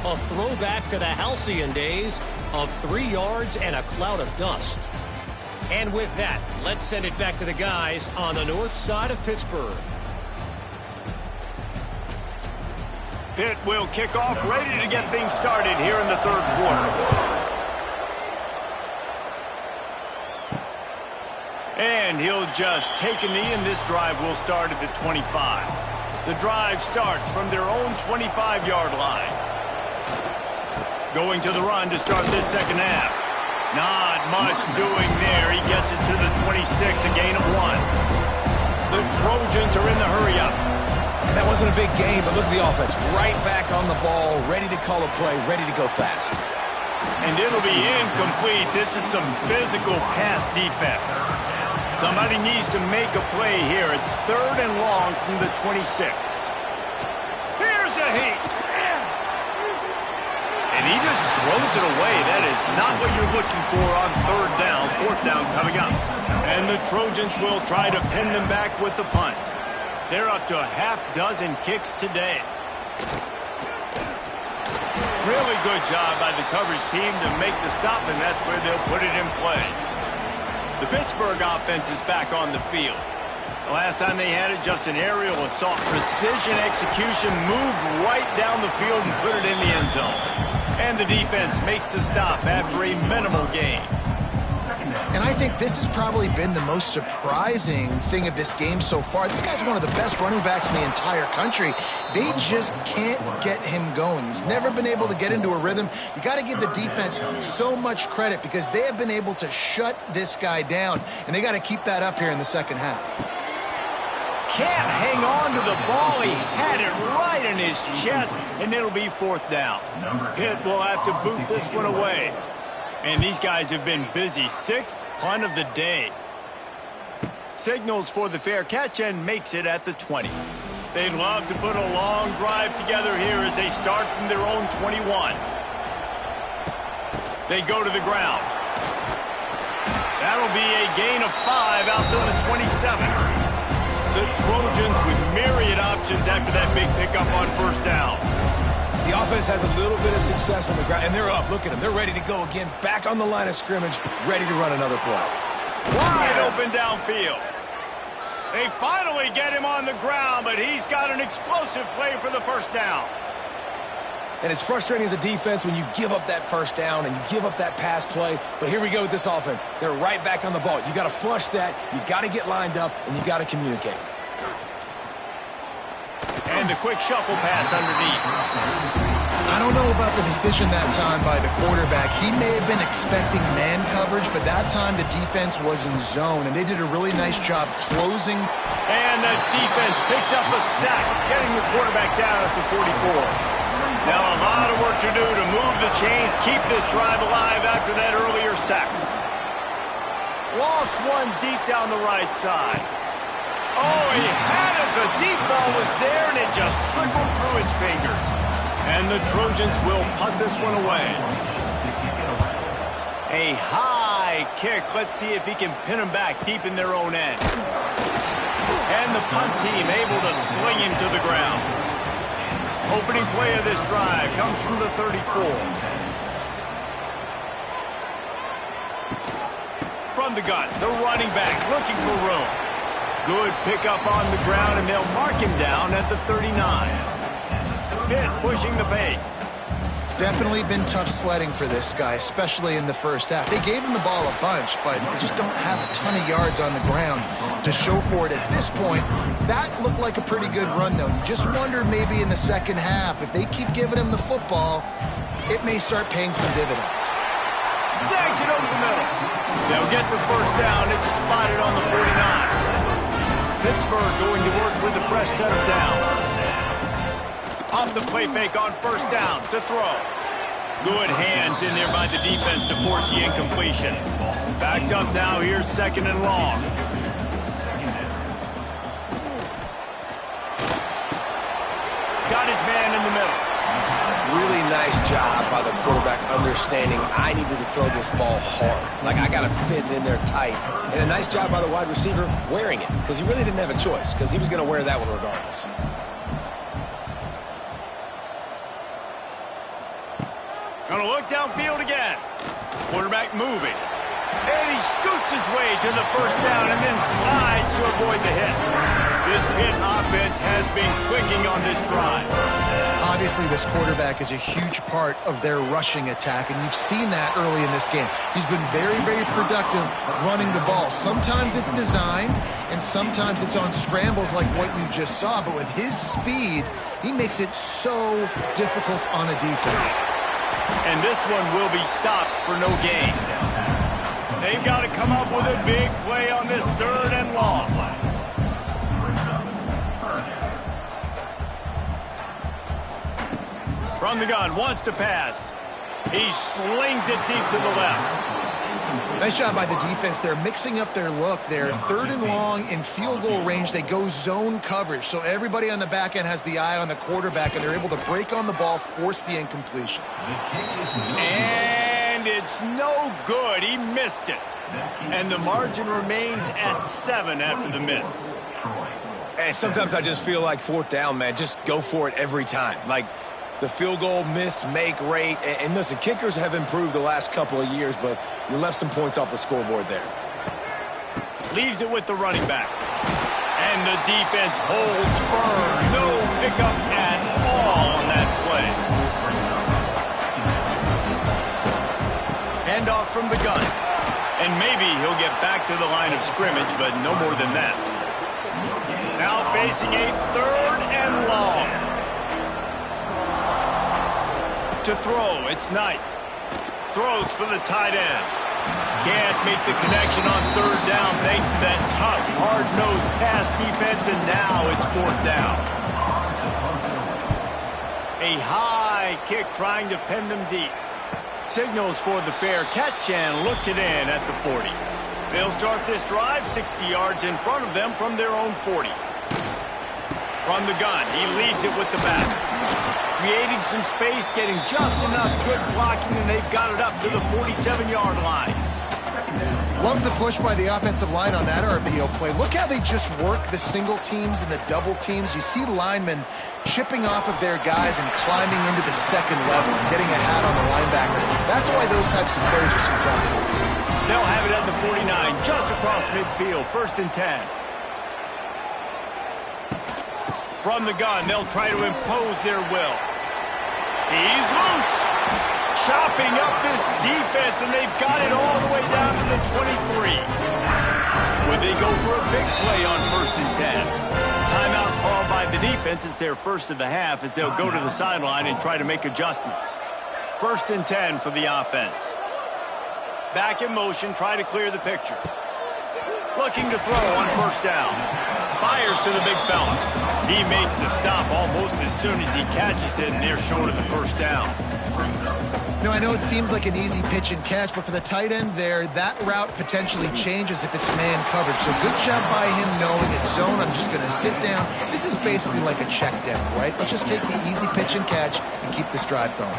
A throwback to the halcyon days of 3 yards and a cloud of dust. And with that, let's send it back to the guys on the north side of Pittsburgh. Pitt will kick off, ready to get things started here in the third quarter. And he'll just take a knee, and this drive will start at the 25. The drive starts from their own 25-yard line. Going to the run to start this second half. Not much doing there. He gets it to the 26, a gain of 1. The Trojans are in the hurry-up. That wasn't a big game, but look at the offense. Right back on the ball, ready to call a play, ready to go fast. And it'll be incomplete. This is some physical pass defense. Somebody needs to make a play here. It's third and long from the 26. Here's a heat. And he just throws it away. That is not what you're looking for on third down. Fourth down coming up. And the Trojans will try to pin them back with the punt. They're up to a half dozen kicks today. Really good job by the coverage team to make the stop, and that's where they'll put it in play. The Pittsburgh offense is back on the field. The last time they had it, just an aerial assault. Precision execution, moved right down the field and put it in the end zone. And the defense makes the stop after a minimal gain. And I think this has probably been the most surprising thing of this game so far. This guy's one of the best running backs in the entire country. They just can't get him going. He's never been able to get into a rhythm. You got to give the defense so much credit because they have been able to shut this guy down, and they got to keep that up here in the second half. Can't hang on to the ball. He had it right in his chest, and it'll be fourth down. Pitt will have to boot this one away. And these guys have been busy. Sixth punt of the day. Signals for the fair catch and makes it at the 20. They'd love to put a long drive together here as they start from their own 21. They go to the ground. That'll be a gain of 5 out to the 27. The Trojans with myriad options after that big pickup on first down. The offense has a little bit of success on the ground, and they're up. Look at them. They're ready to go again. Back on the line of scrimmage, ready to run another play. Wide open downfield. They finally get him on the ground, but he's got an explosive play for the first down. And it's frustrating as a defense when you give up that first down and you give up that pass play. But here we go with this offense. They're right back on the ball. You got to flush that. You got to get lined up, and you got to communicate. And a quick shuffle pass underneath. I don't know about the decision that time by the quarterback. He may have been expecting man coverage, but that time the defense was in zone, and they did a really nice job closing. And the defense picks up a sack, getting the quarterback down at the 44. Now a lot of work to do to move the chains, keep this drive alive after that earlier sack. Lost one deep down the right side. Oh, he had it. The deep ball was there, and it just trickled through his fingers. And the Trojans will punt this one away. A high kick. Let's see if he can pin him back deep in their own end. And the punt team able to sling him to the ground. Opening play of this drive comes from the 34. From the gun, the running back looking for room. Good pickup on the ground, and they'll mark him down at the 39. Pitt pushing the pace. Definitely been tough sledding for this guy, especially in the first half. They gave him the ball a bunch, but they just don't have a ton of yards on the ground to show for it at this point. That looked like a pretty good run, though. You just wonder maybe in the second half, if they keep giving him the football, it may start paying some dividends. Snags it over the middle. They'll get the first down. It's spotted on the 49. Pittsburgh going to work with a fresh set of downs. Off the play fake on first down to throw. Good hands in there by the defense to force the incompletion. Backed up now, here's second and long. Got his man in the middle. Really nice job by the quarterback understanding I needed to throw this ball hard. Like, I got to fit it in there tight. And a nice job by the wide receiver wearing it, because he really didn't have a choice, because he was going to wear that one regardless. Gonna look downfield again. Quarterback moving. And he scoots his way to the first down and then slides to avoid the hit. This Pitt offense has been clicking on this drive. Obviously, this quarterback is a huge part of their rushing attack, and you've seen that early in this game. He's been very, very productive running the ball. Sometimes it's designed, and sometimes it's on scrambles like what you just saw. But with his speed, he makes it so difficult on a defense. And this one will be stopped for no gain. They've got to come up with a big play on this third and long. From the gun, wants to pass. He slings it deep to the left. Nice job by the defense. They're mixing up their look. They're third and long in field goal range. They go zone coverage. So everybody on the back end has the eye on the quarterback, and they're able to break on the ball, force the incompletion. And it's no good. He missed it. And the margin remains at 7 after the miss. And sometimes I just feel like fourth down, man, just go for it every time. Like, the field goal miss-make rate. And listen, kickers have improved the last couple of years, but you left some points off the scoreboard there. Leaves it with the running back. And the defense holds firm. No pickup at all on that play. Handoff from the gun. And maybe he'll get back to the line of scrimmage, but no more than that. Now facing a 3rd and long. To throw, it's Knight. Throws for the tight end. Can't make the connection on 3rd down thanks to that tough, hard-nosed pass defense, and now it's 4th down. A high kick trying to pen them deep. Signals for the fair catch and looks it in at the 40. They'll start this drive 60 yards in front of them from their own 40. From the gun, he leaves it with the back. Creating some space, getting just enough good blocking, and they've got it up to the 47-yard line. Love the push by the offensive line on that RPO play. Look how they just work the single teams and the double teams. You see linemen chipping off of their guys and climbing into the 2nd level and getting a hat on the linebacker. That's why those types of plays are successful. They'll have it at the 49, just across midfield, 1st and 10. From the gun, they'll try to impose their will. He's loose. Chopping up this defense, and they've got it all the way down to the 23. Would they go for a big play on 1st and 10? Timeout called by the defense. It's their first of the half as they'll go to the sideline and try to make adjustments. 1st and 10 for the offense. Back in motion, try to clear the picture. Looking to throw on 1st down. Fires to the big fella. He makes the stop almost as soon as he catches it, and they're short of the 1st down. No, I know it seems like an easy pitch and catch, but for the tight end there, that route potentially changes if it's man coverage. So good job by him knowing it's zone. I'm just going to sit down. This is basically like a check down, right? Let's just take the easy pitch and catch and keep this drive going.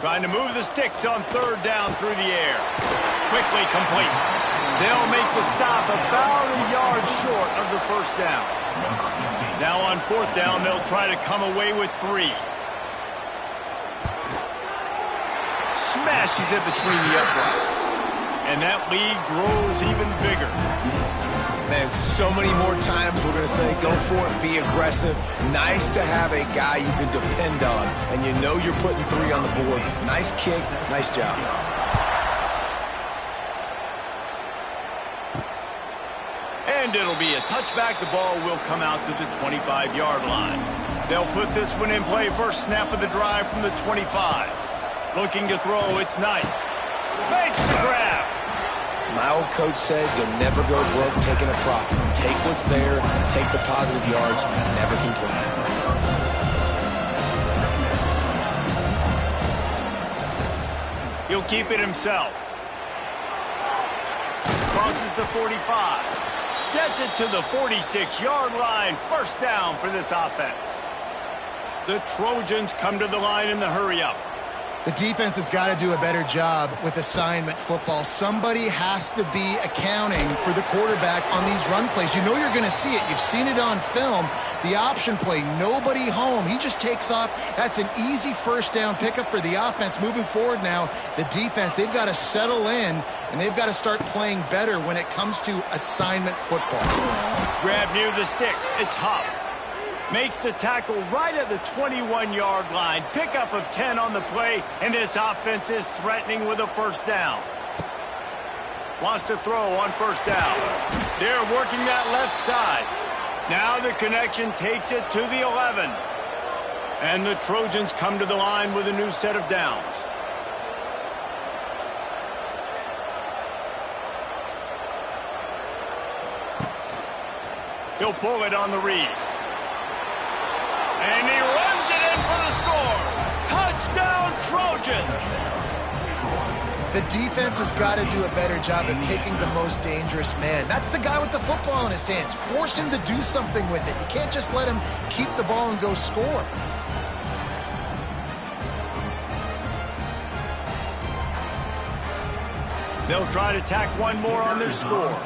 Trying to move the sticks on 3rd down through the air. Quickly complete. They'll make the stop about a yard short of the 1st down. Now on 4th down, they'll try to come away with 3. Smashes it between the uprights. And that lead grows even bigger. Man, so many more times we're going to say, go for it, be aggressive. Nice to have a guy you can depend on, and you know you're putting 3 on the board. Nice kick, nice job. And it'll be a touchback. The ball will come out to the 25-yard line. They'll put this one in play. First snap of the drive from the 25. Looking to throw, it's Knight. Makes the grab. My old coach said you'll never go broke taking a profit. Take what's there, take the positive yards, never complain. He'll keep it himself. Crosses the 45. Gets it to the 46-yard line. 1st down for this offense. The Trojans come to the line in the hurry-up. The defense has got to do a better job with assignment football. Somebody has to be accounting for the quarterback on these run plays. You know you're going to see it. You've seen it on film. The option play, nobody home. He just takes off. That's an easy 1st down pickup for the offense. Moving forward now, the defense, they've got to settle in, and they've got to start playing better when it comes to assignment football. Grab near the sticks. It's Huff. Makes the tackle right at the 21-yard line. Pickup of 10 on the play, and this offense is threatening with a 1st down. Wants to throw on 1st down. They're working that left side. Now the connection takes it to the 11. And the Trojans come to the line with a new set of downs. He'll pull it on the read. And he runs it in for the score. Touchdown, Trojans. The defense has got to do a better job of taking the most dangerous man. That's the guy with the football in his hands. Force him to do something with it. You can't just let him keep the ball and go score. They'll try to tack one more on their score.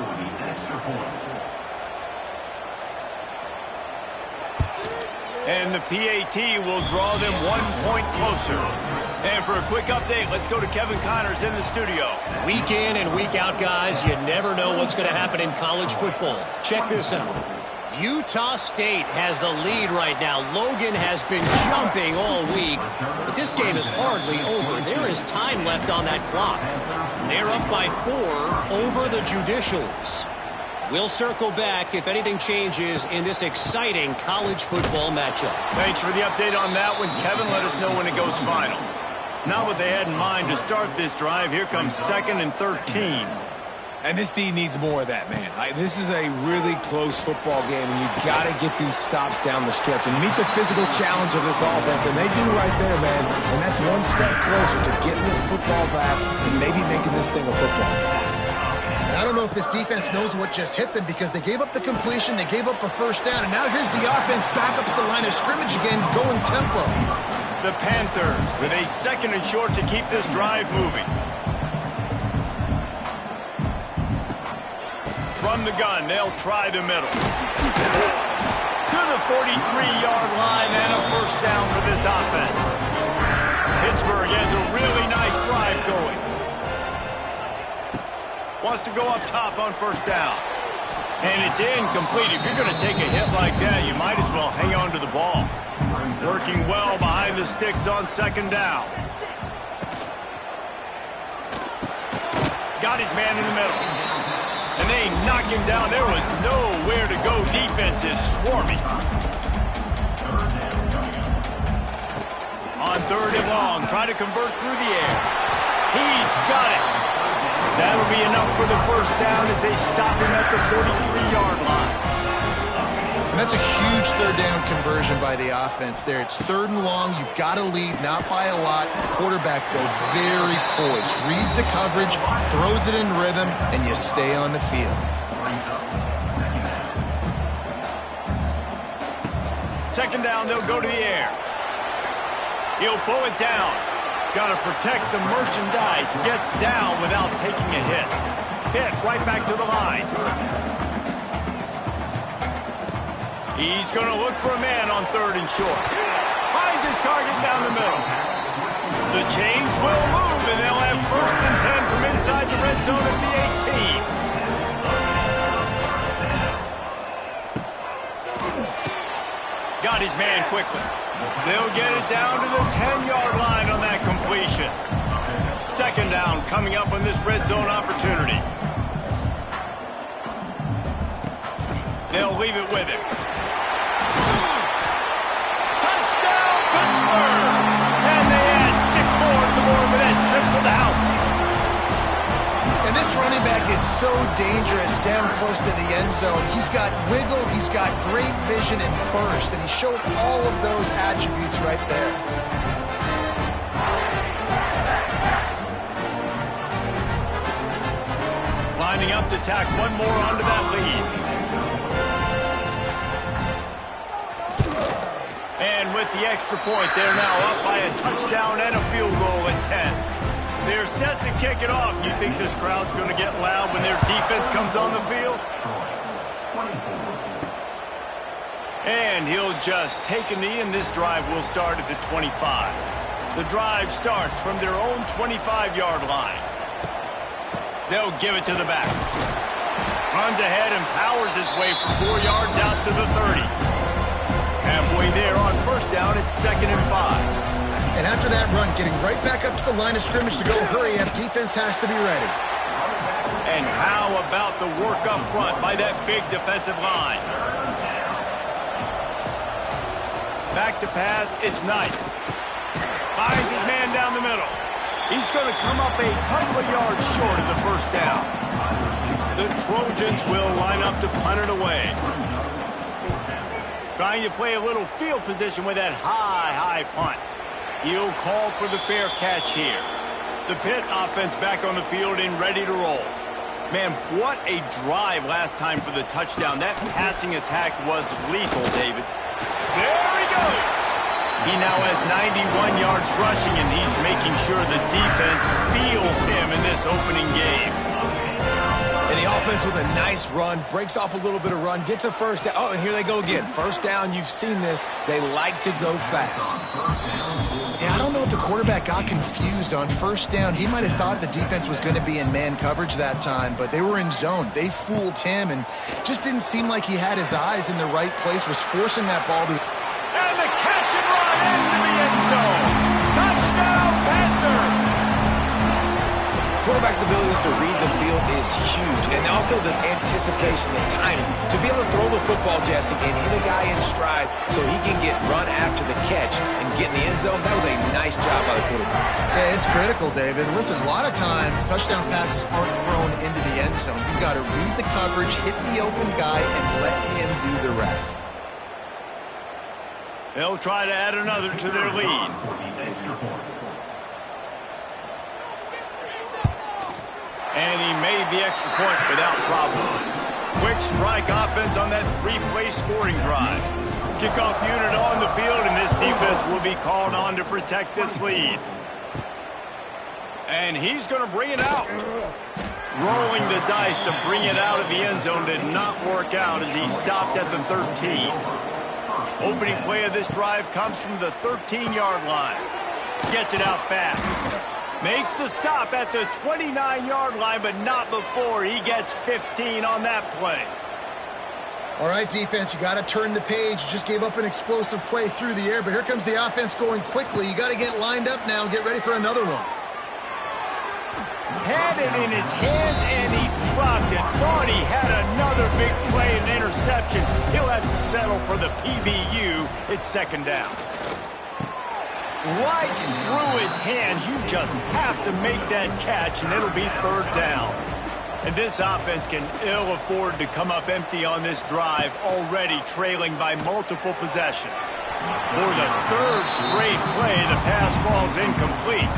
And the PAT will draw them 1 point closer. And for a quick update, let's go to Kevin Connors in the studio. Week in and week out, guys, you never know what's going to happen in college football. Check this out. Utah State has the lead right now. Logan has been jumping all week, but this game is hardly over. There is time left on that clock. They're up by 4 over the Judicials. We'll circle back if anything changes in this exciting college football matchup. Thanks for the update on that one, Kevin. Let us know when it goes final. Not what they had in mind to start this drive. Here comes 2nd and 13. And this D needs more of that, man. This is a really close football game, and you got to get these stops down the stretch and meet the physical challenge of this offense, and they do right there, man. And that's one step closer to getting this football back and maybe making this thing a football game. I don't know if this defense knows what just hit them because they gave up the completion, they gave up a first down, and now here's the offense back up at the line of scrimmage again, going tempo. The Panthers with a 2nd and short to keep this drive moving. From the gun, they'll try the middle. To the 43-yard line and a first down for this offense. Pittsburgh has a really nice drive going. Wants to go up top on first down. And it's incomplete. If you're going to take a hit like that, you might as well hang on to the ball. Working well behind the sticks on 2nd down. Got his man in the middle. And they knock him down. There was nowhere to go. Defense is swarming. On 3rd and long, try to convert through the air. He's got it. That'll be enough for the first down as they stop him at the 43-yard line. And that's a huge 3rd down conversion by the offense there. It's 3rd and long. You've got to lead, not by a lot. Quarterback, though, very poised. Reads the coverage, throws it in rhythm, and you stay on the field. 2nd down, they'll go to the air. He'll pull it down. Got to protect the merchandise. Gets down without taking a hit. Hit right back to the line. He's going to look for a man on 3rd and short. Finds his target down the middle. The chains will move, and they'll have 1st and 10 from inside the red zone at the 18. Got his man quickly. They'll get it down to the 10-yard line on that completion. 2nd down coming up on this red zone opportunity. They'll leave it with him. Touchdown, Pittsburgh! And they add 6 more to the board with that trip to the house. And this running back is so dangerous down close to the end zone. He's got wiggle, he's got great vision and burst, and he showed all of those attributes right there. Lining up to tack one more onto that lead. And with the extra point, they're now up by a touchdown and a field goal at 10. They're set to kick it off. You think this crowd's going to get loud when their defense comes on the field? And he'll just take a knee, and this drive will start at the 25. The drive starts from their own 25-yard line. They'll give it to the back. Runs ahead and powers his way for 4 yards out to the 30. Halfway there on first down, it's 2nd and 5. And after that run, getting right back up to the line of scrimmage to go hurry up, defense has to be ready. And how about the work up front by that big defensive line? Back to pass, it's Knight. Finds his man down the middle. He's going to come up a couple of yards short of the first down. The Trojans will line up to punt it away. Trying to play a little field position with that high punt. He'll call for the fair catch here. The Pitt offense back on the field and ready to roll. Man, what a drive last time for the touchdown. That passing attack was lethal, David. There he goes. He now has 91 yards rushing, and he's making sure the defense feels him in this opening game. And the offense with a nice run, breaks off a little bit of run, gets a first down. Oh, and here they go again. First down, you've seen this. They like to go fast. Yeah, I don't know if the quarterback got confused on first down. He might have thought the defense was going to be in man coverage that time, but they were in zone. They fooled him, and just didn't seem like he had his eyes in the right place, was forcing that ball to... And the catch and run into the end zone. Touchdown, Panthers! Quarterback's abilities to read the field is huge, and also the anticipation, the timing. To be able to throw the football, Jesse, and hit a guy in stride so he can get run after the catch and get in the end zone, that was a nice job by the quarterback. Yeah, it's critical, David. Listen, a lot of times touchdown passes aren't thrown into the end zone. You've got to read the coverage, hit the open guy, and let him do the rest. They'll try to add another to their lead. And he made the extra point without problem. Quick strike offense on that three-play scoring drive. Kickoff unit on the field, and this defense will be called on to protect this lead. And he's going to bring it out. Rolling the dice to bring it out of the end zone did not work out as he stopped at the 13. Opening play of this drive comes from the 13-yard line. Gets it out fast. Makes the stop at the 29-yard line, but not before he gets 15 on that play. All right, defense, you got to turn the page. You just gave up an explosive play through the air, but here comes the offense going quickly. You got to get lined up now and get ready for another one. Had it in his hands, and he dropped it. Thought he had another big play and interception. He'll have to settle for the PBU. It's second down. Right through his hands. You just have to make that catch, and it'll be third down. And this offense can ill afford to come up empty on this drive, already trailing by multiple possessions. For the third straight play, the pass falls incomplete.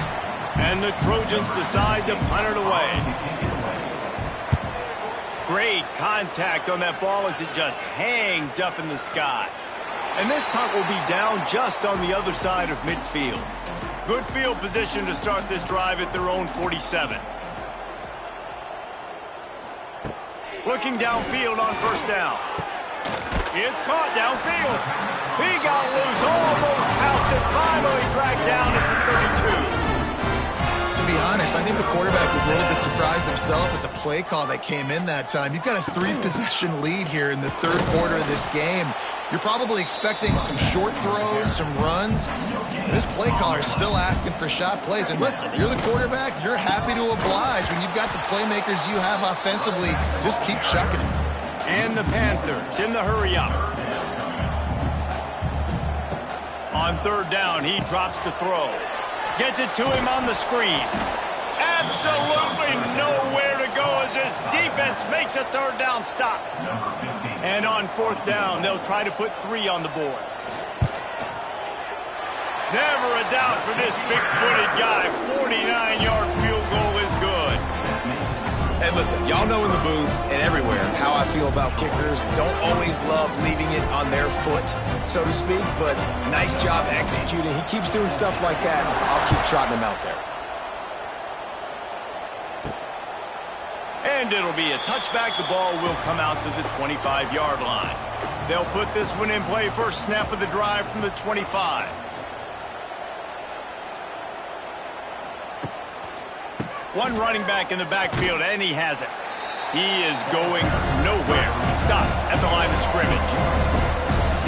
And the Trojans decide to punt it away. Great contact on that ball as it just hangs up in the sky. And this punt will be down just on the other side of midfield. Good field position to start this drive at their own 47. Looking downfield on first down. It's caught downfield. He got loose, almost housed it, finally tracked down at the 32. To be honest, I think the quarterback was a little bit surprised himself with the play call that came in that time. You've got a 3-possession lead here in the third quarter of this game. You're probably expecting some short throws, some runs. This play caller is still asking for shot plays. And listen, you're the quarterback. You're happy to oblige. When you've got the playmakers you have offensively, just keep chucking it. And the Panthers in the hurry-up. On third down, he drops to throw. Gets it to him on the screen. Absolutely nowhere to go as this defense makes a third down stop. And on fourth down, they'll try to put 3 on the board. Never a doubt for this big-footed guy. 49-yard field goal is good. And listen, y'all know in the booth and everywhere how I feel about kickers. Don't always love leaving it on their foot, so to speak, but nice job executing. He keeps doing stuff like that. I'll keep trotting him out there. And it'll be a touchback. The ball will come out to the 25-yard line. They'll put this one in play. First snap of the drive from the 25. One running back in the backfield, and he has it. He is going nowhere. Stop at the line of scrimmage.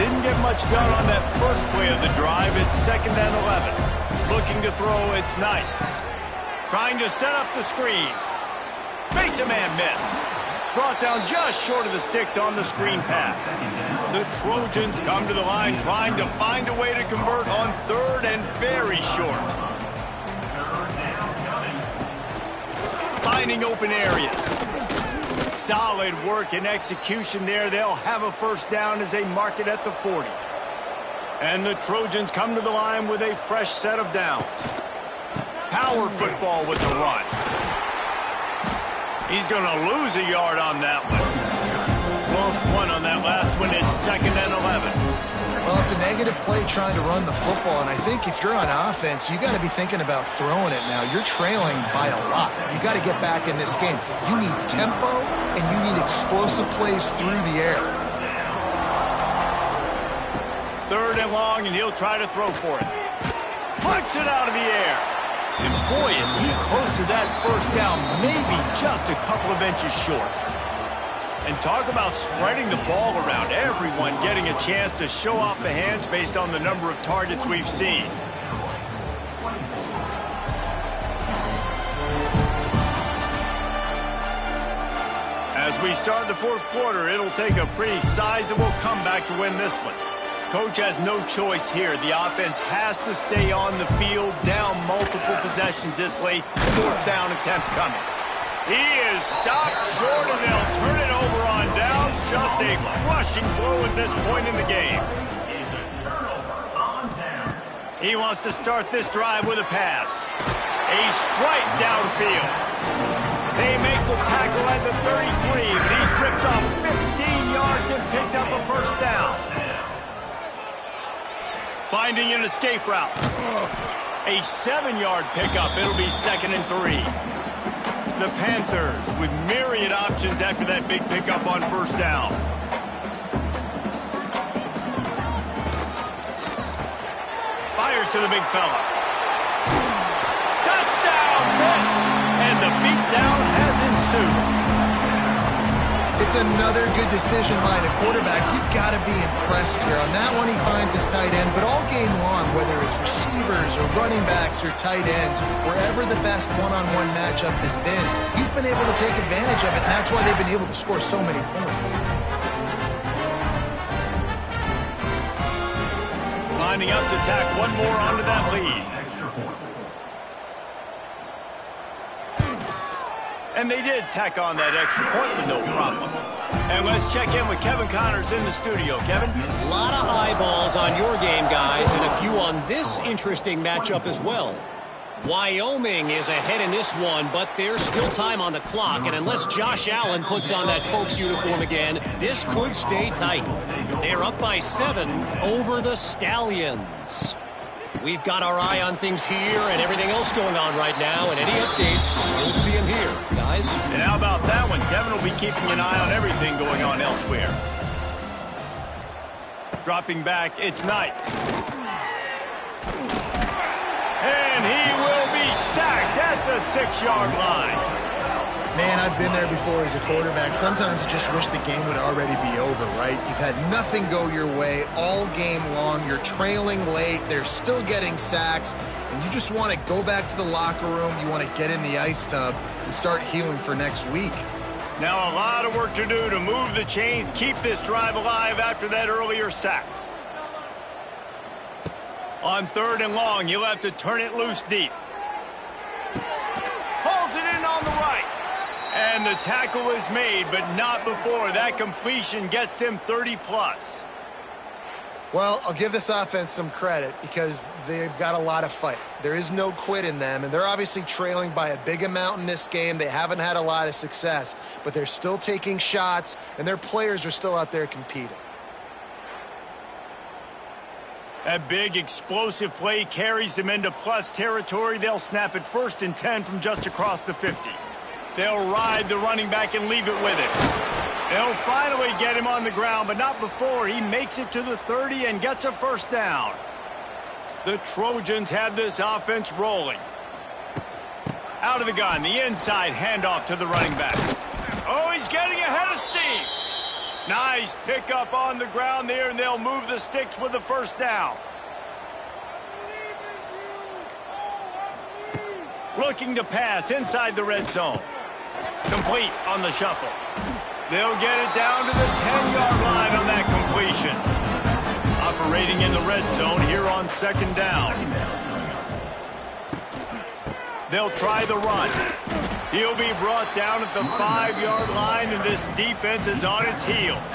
Didn't get much done on that first play of the drive. It's second and 11. Looking to throw, it's Knight. Trying to set up the screen. Makes a man miss. Brought down just short of the sticks on the screen pass. The Trojans come to the line trying to find a way to convert on third and very short. Finding open areas. Solid work and execution there. They'll have a first down as they mark it at the 40. And the Trojans come to the line with a fresh set of downs. Power football with the run. He's going to lose a yard on that one. Lost 1 on that last one. It's second and 11. Well, it's a negative play trying to run the football, and I think if you're on offense, you got to be thinking about throwing it now. You're trailing by a lot. You got to get back in this game. You need tempo, and you need explosive plays through the air. Third and long, and he'll try to throw for it. Flicks it out of the air. And boy, is he close to that first down, maybe just a couple of inches short. And talk about spreading the ball around. Everyone getting a chance to show off the hands based on the number of targets we've seen. As we start the fourth quarter, it'll take a pretty sizable comeback to win this one. Coach has no choice here. The offense has to stay on the field, down multiple possessions this late. Fourth down attempt coming. He is stopped short, and they'll turn it over on downs. Just a crushing blow at this point in the game. He wants to start this drive with a pass. A strike downfield. They make the tackle at the 33, but he's ripped off 15 yards and picked up a first down. Finding an escape route. A 7-yard pickup. It'll be 2nd and 3. The Panthers with myriad options after that big pickup on first down. Fires to the big fella. Touchdown, Pitt! And the beatdown has ensued. It's another good decision by the quarterback. You've got to be impressed here. On that one, he finds his tight end. But all game long, whether it's receivers or running backs or tight ends, wherever the best one-on-one matchup has been, he's been able to take advantage of it. And that's why they've been able to score so many points. Lining up to tack one more onto that lead. And they did tack on that extra point with no problem. And let's check in with Kevin Connors in the studio. Kevin? A lot of eyeballs on your game, guys, and a few on this interesting matchup as well. Wyoming is ahead in this one, but there's still time on the clock, and unless Josh Allen puts on that Pokes uniform again, this could stay tight. They're up by 7 over the Stallions. We've got our eye on things here and everything else going on right now, and any updates, you'll see them here, guys. And how about that one? Kevin will be keeping an eye on everything going on elsewhere. Dropping back, it's Knight. And he will be sacked at the 6-yard line. Man, I've been there before as a quarterback. Sometimes you just wish the game would already be over, right? You've had nothing go your way all game long. You're trailing late. They're still getting sacks. And you just want to go back to the locker room. You want to get in the ice tub and start healing for next week. Now a lot of work to do to move the chains, keep this drive alive after that earlier sack. On 3rd and long, you'll have to turn it loose deep. Pulls it in on the right. And the tackle is made, but not before that completion gets them 30+. Well, I'll give this offense some credit because they've got a lot of fight. There is no quit in them, and they're obviously trailing by a big amount in this game. They haven't had a lot of success, but they're still taking shots, and their players are still out there competing. That big explosive play carries them into plus territory. They'll snap it 1st and 10 from just across the 50. They'll ride the running back and leave it with him. They'll finally get him on the ground, but not before he makes it to the 30 and gets a first down. The Trojans had this offense rolling. Out of the gun, the inside handoff to the running back. Oh, he's getting ahead of steam. Nice pickup on the ground there, and they'll move the sticks with the first down. Looking to pass inside the red zone. Complete on the shuffle. They'll get it down to the 10-yard line on that completion. Operating in the red zone here on 2nd down. They'll try the run. He'll be brought down at the 5-yard line, and this defense is on its heels.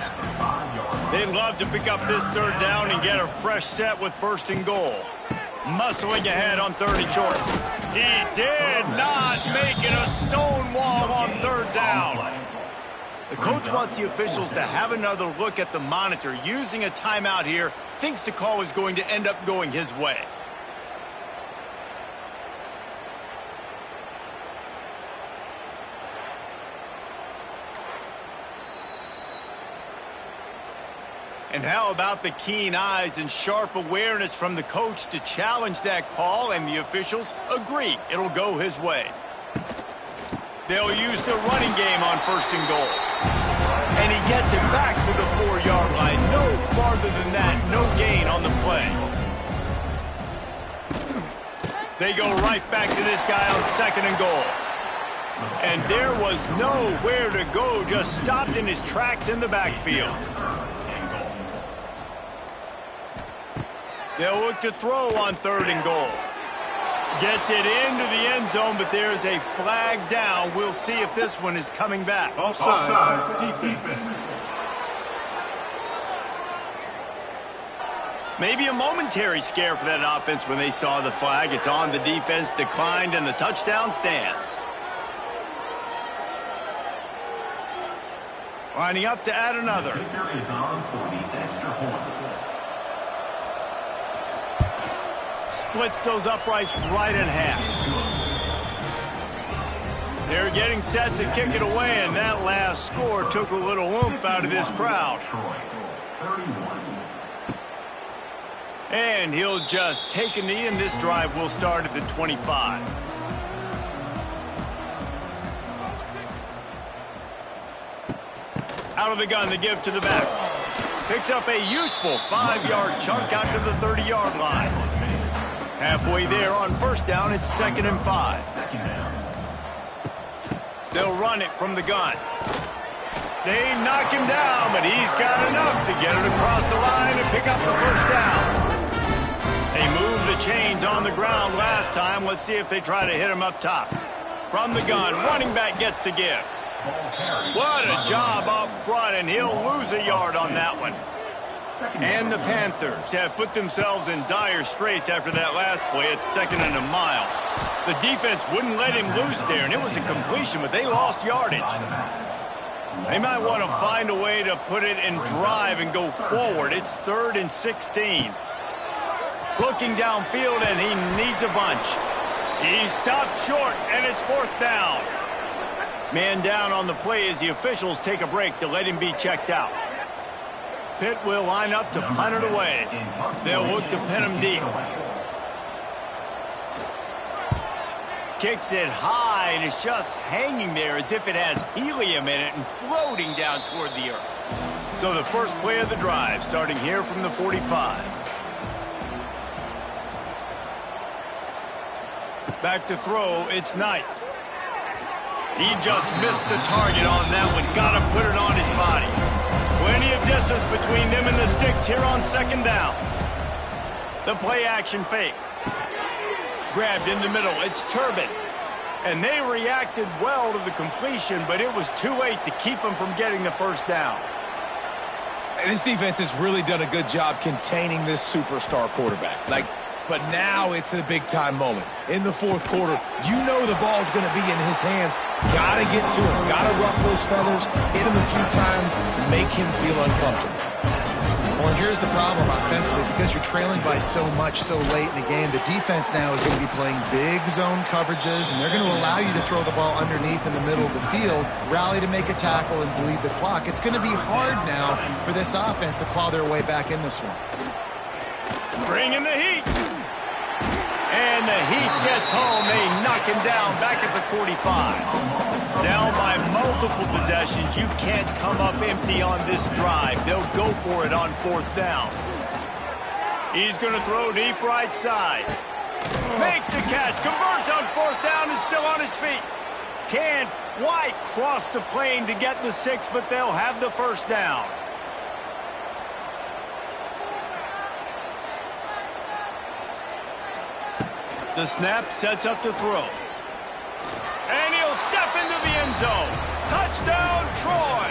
They'd love to pick up this 3rd down and get a fresh set with 1st and goal. Muscling ahead on 3rd and short. He did not make it a stone wall on 3rd down. The coach wants the officials to have another look at the monitor. Using a timeout here, thinks the call is going to end up going his way. And how about the keen eyes and sharp awareness from the coach to challenge that call, and the officials agree it'll go his way. They'll use the running game on 1st and goal. And he gets it back to the 4-yard line. No farther than that, no gain on the play. They go right back to this guy on 2nd and goal. And there was nowhere to go, just stopped in his tracks in the backfield. They'll look to throw on 3rd and goal. Gets it into the end zone, but there's a flag down. We'll see if this one is coming back. Offside, defense. Maybe a momentary scare for that offense when they saw the flag. It's on, the defense declined, and the touchdown stands. Lining up to add another. Kicker is on for the extra point. Splits those uprights right in half. They're getting set to kick it away, and that last score took a little oomph out of this crowd. And he'll just take a knee, and this drive will start at the 25. Out of the gun, the give to the back. Picks up a useful 5-yard chunk out to the 30-yard line. Halfway there on 1st down, it's 2nd and 5. They'll run it from the gun. They knock him down, but he's got enough to get it across the line and pick up the 1st down. They moved the chains on the ground last time. Let's see if they try to hit him up top. From the gun, running back gets to give. What a job up front, and he'll lose a yard on that one. And the Panthers have put themselves in dire straits after that last play. It's 2nd and a mile. The defense wouldn't let him loose there, and it was a completion, but they lost yardage. They might want to find a way to put it in drive and go forward. It's 3rd and 16. Looking downfield, and he needs a bunch. He stopped short, and it's 4th down. Man down on the play as the officials take a break to let him be checked out. Pitt will line up to punt it away. They'll look to pin him deep. Kicks it high, and it's just hanging there as if it has helium in it and floating down toward the earth. So the first play of the drive, starting here from the 45. Back to throw, it's Knight. He just missed the target on that one. Got to put it on his body. Plenty of distance between them and the sticks here on 2nd down. The play action fake. Grabbed in the middle. It's Turbin. And they reacted well to the completion, but it was too late to keep them from getting the 1st down. And this defense has really done a good job containing this superstar quarterback. But now it's a big-time moment. In the 4th quarter, you know the ball's going to be in his hands. Got to get to him. Got to ruffle his feathers, hit him a few times, make him feel uncomfortable. Well, and here's the problem offensively. Because you're trailing by so much so late in the game, the defense now is going to be playing big zone coverages, and they're going to allow you to throw the ball underneath in the middle of the field, rally to make a tackle, and bleed the clock. It's going to be hard now for this offense to claw their way back in this one. Bring in the heat. And the heat gets home. They knock him down back at the 45. Down by multiple possessions. You can't come up empty on this drive. They'll go for it on 4th down. He's going to throw deep right side. Makes the catch. Converts on 4th down. Is still on his feet. Can't quite cross the plane to get the 6, but they'll have the 1st down. The snap sets up to throw. And he'll step into the end zone. Touchdown, Troy!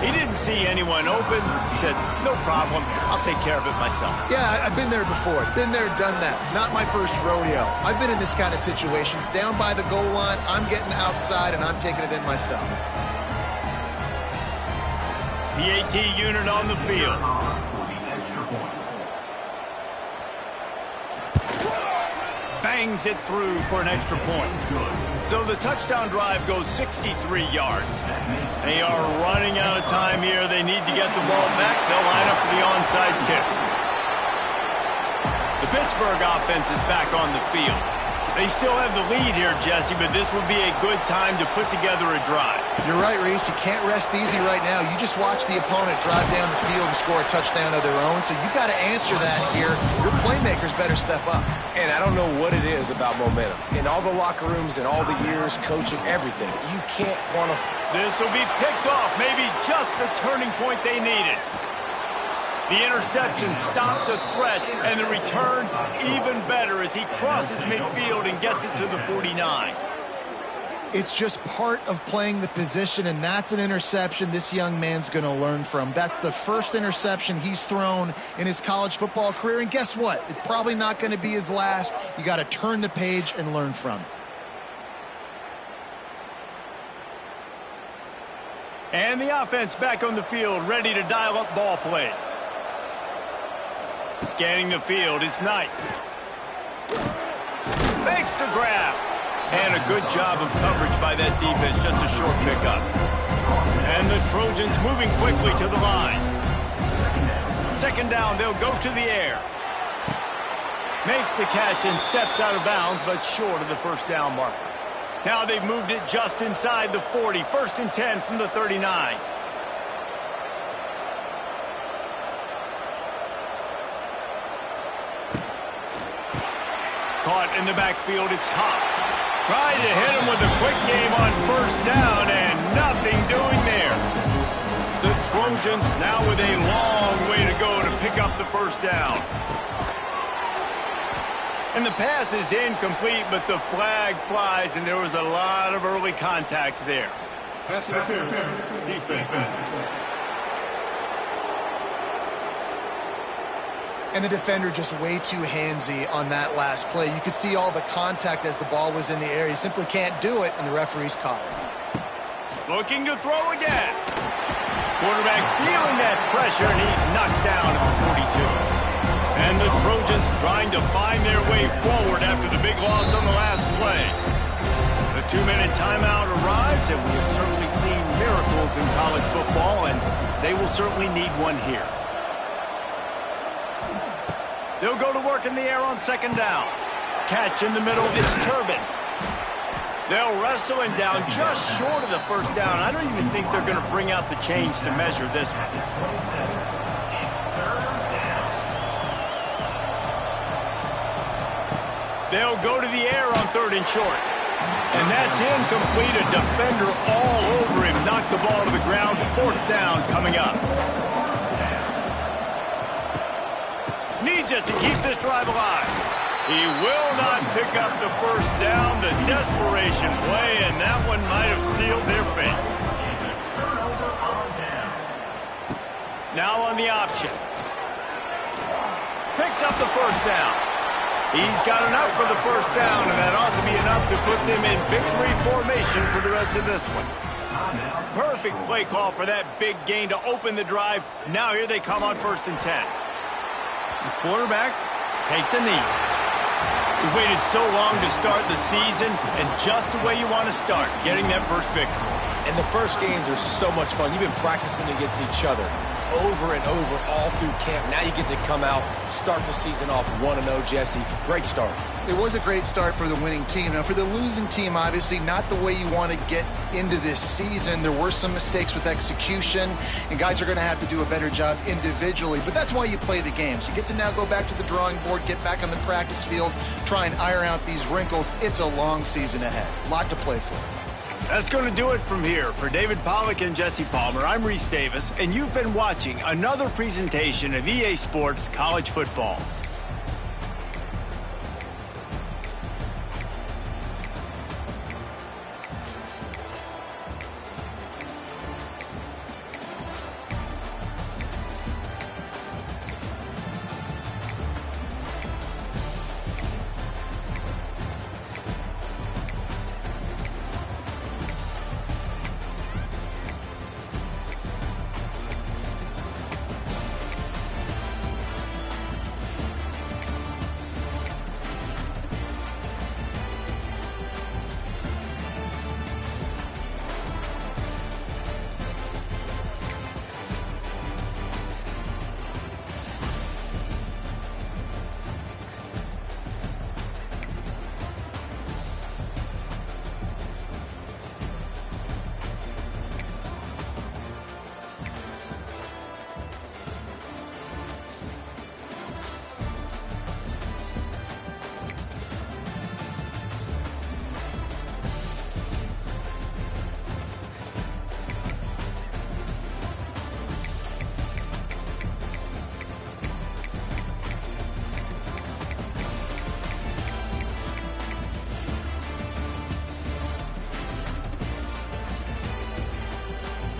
He didn't see anyone open. He said, no problem. I'll take care of it myself. Yeah, I've been there before. Been there, done that. Not my first rodeo. I've been in this kind of situation. Down by the goal line, I'm getting outside, and I'm taking it in myself. PAT unit on the field. Bangs it through for an extra point. So the touchdown drive goes 63 yards. They are running out of time here. They need to get the ball back. They'll line up for the onside kick. The Pittsburgh offense is back on the field. They still have the lead here, Jesse, but this will be a good time to put together a drive. You're right, Reese. You can't rest easy right now. You just watch the opponent drive down the field and score a touchdown of their own, so you've got to answer that here. Your playmakers better step up. And I don't know what it is about momentum. In all the locker rooms and all the years, coaching, everything, you can't quantify. This will be picked off, maybe just the turning point they needed. The interception stopped the threat, and the return even better as he crosses midfield and gets it to the 49. It's just part of playing the position, and that's an interception this young man's going to learn from. That's the first interception he's thrown in his college football career, and guess what? It's probably not going to be his last. You got to turn the page and learn from it. And the offense back on the field, ready to dial up ball plays. Scanning the field, it's Knight. Makes the grab. And a good job of coverage by that defense, just a short pickup. And the Trojans moving quickly to the line. Second down, they'll go to the air. Makes the catch and steps out of bounds, but short of the first down marker. Now they've moved it just inside the 40. First and 10 from the 39. Caught in the backfield, it's Huff. Tried to hit him with a quick game on first down, and nothing doing there. The Trojans now with a long way to go to pick up the first down. And the pass is incomplete, but the flag flies, and there was a lot of early contact there. Pass interference, defense. And the defender just way too handsy on that last play. You could see all the contact as the ball was in the air. He simply can't do it, and the referee's caught it. Looking to throw again. Quarterback feeling that pressure, and he's knocked down at the 42. And the Trojans trying to find their way forward after the big loss on the last play. The 2-minute timeout arrives, and we have certainly seen miracles in college football, and they will certainly need one here. They'll go to work in the air on second down. Catch in the middle, it's Turbin. They'll wrestle him down just short of the first down. I don't even think they're going to bring out the chains to measure this one. They'll go to the air on third and short. And that's incomplete. A defender all over him. Knocked the ball to the ground. Fourth down coming up. Needs it to keep this drive alive. He will not pick up the first down. The desperation play, and that one might have sealed their fate. Now on the option. Picks up the first down. He's got enough for the first down, and that ought to be enough to put them in victory formation for the rest of this one. Perfect play call for that big gain to open the drive. Now here they come on first and 10. The quarterback takes a knee. We waited so long to start the season, and just the way you want to start, getting that first victory. And the first games are so much fun. You've been practicing against each other over and over all through camp. Now you get to come out, start the season off 1-0, Jesse. Great start. It was a great start for the winning team. Now, for the losing team, obviously not the way you want to get into this season. There were some mistakes with execution, and guys are going to have to do a better job individually. But that's why you play the games. You get to now go back to the drawing board, get back on the practice field, try and iron out these wrinkles. It's a long season ahead. A lot to play for. That's going to do it from here. For David Pollack and Jesse Palmer, I'm Reese Davis, and you've been watching another presentation of EA Sports College Football.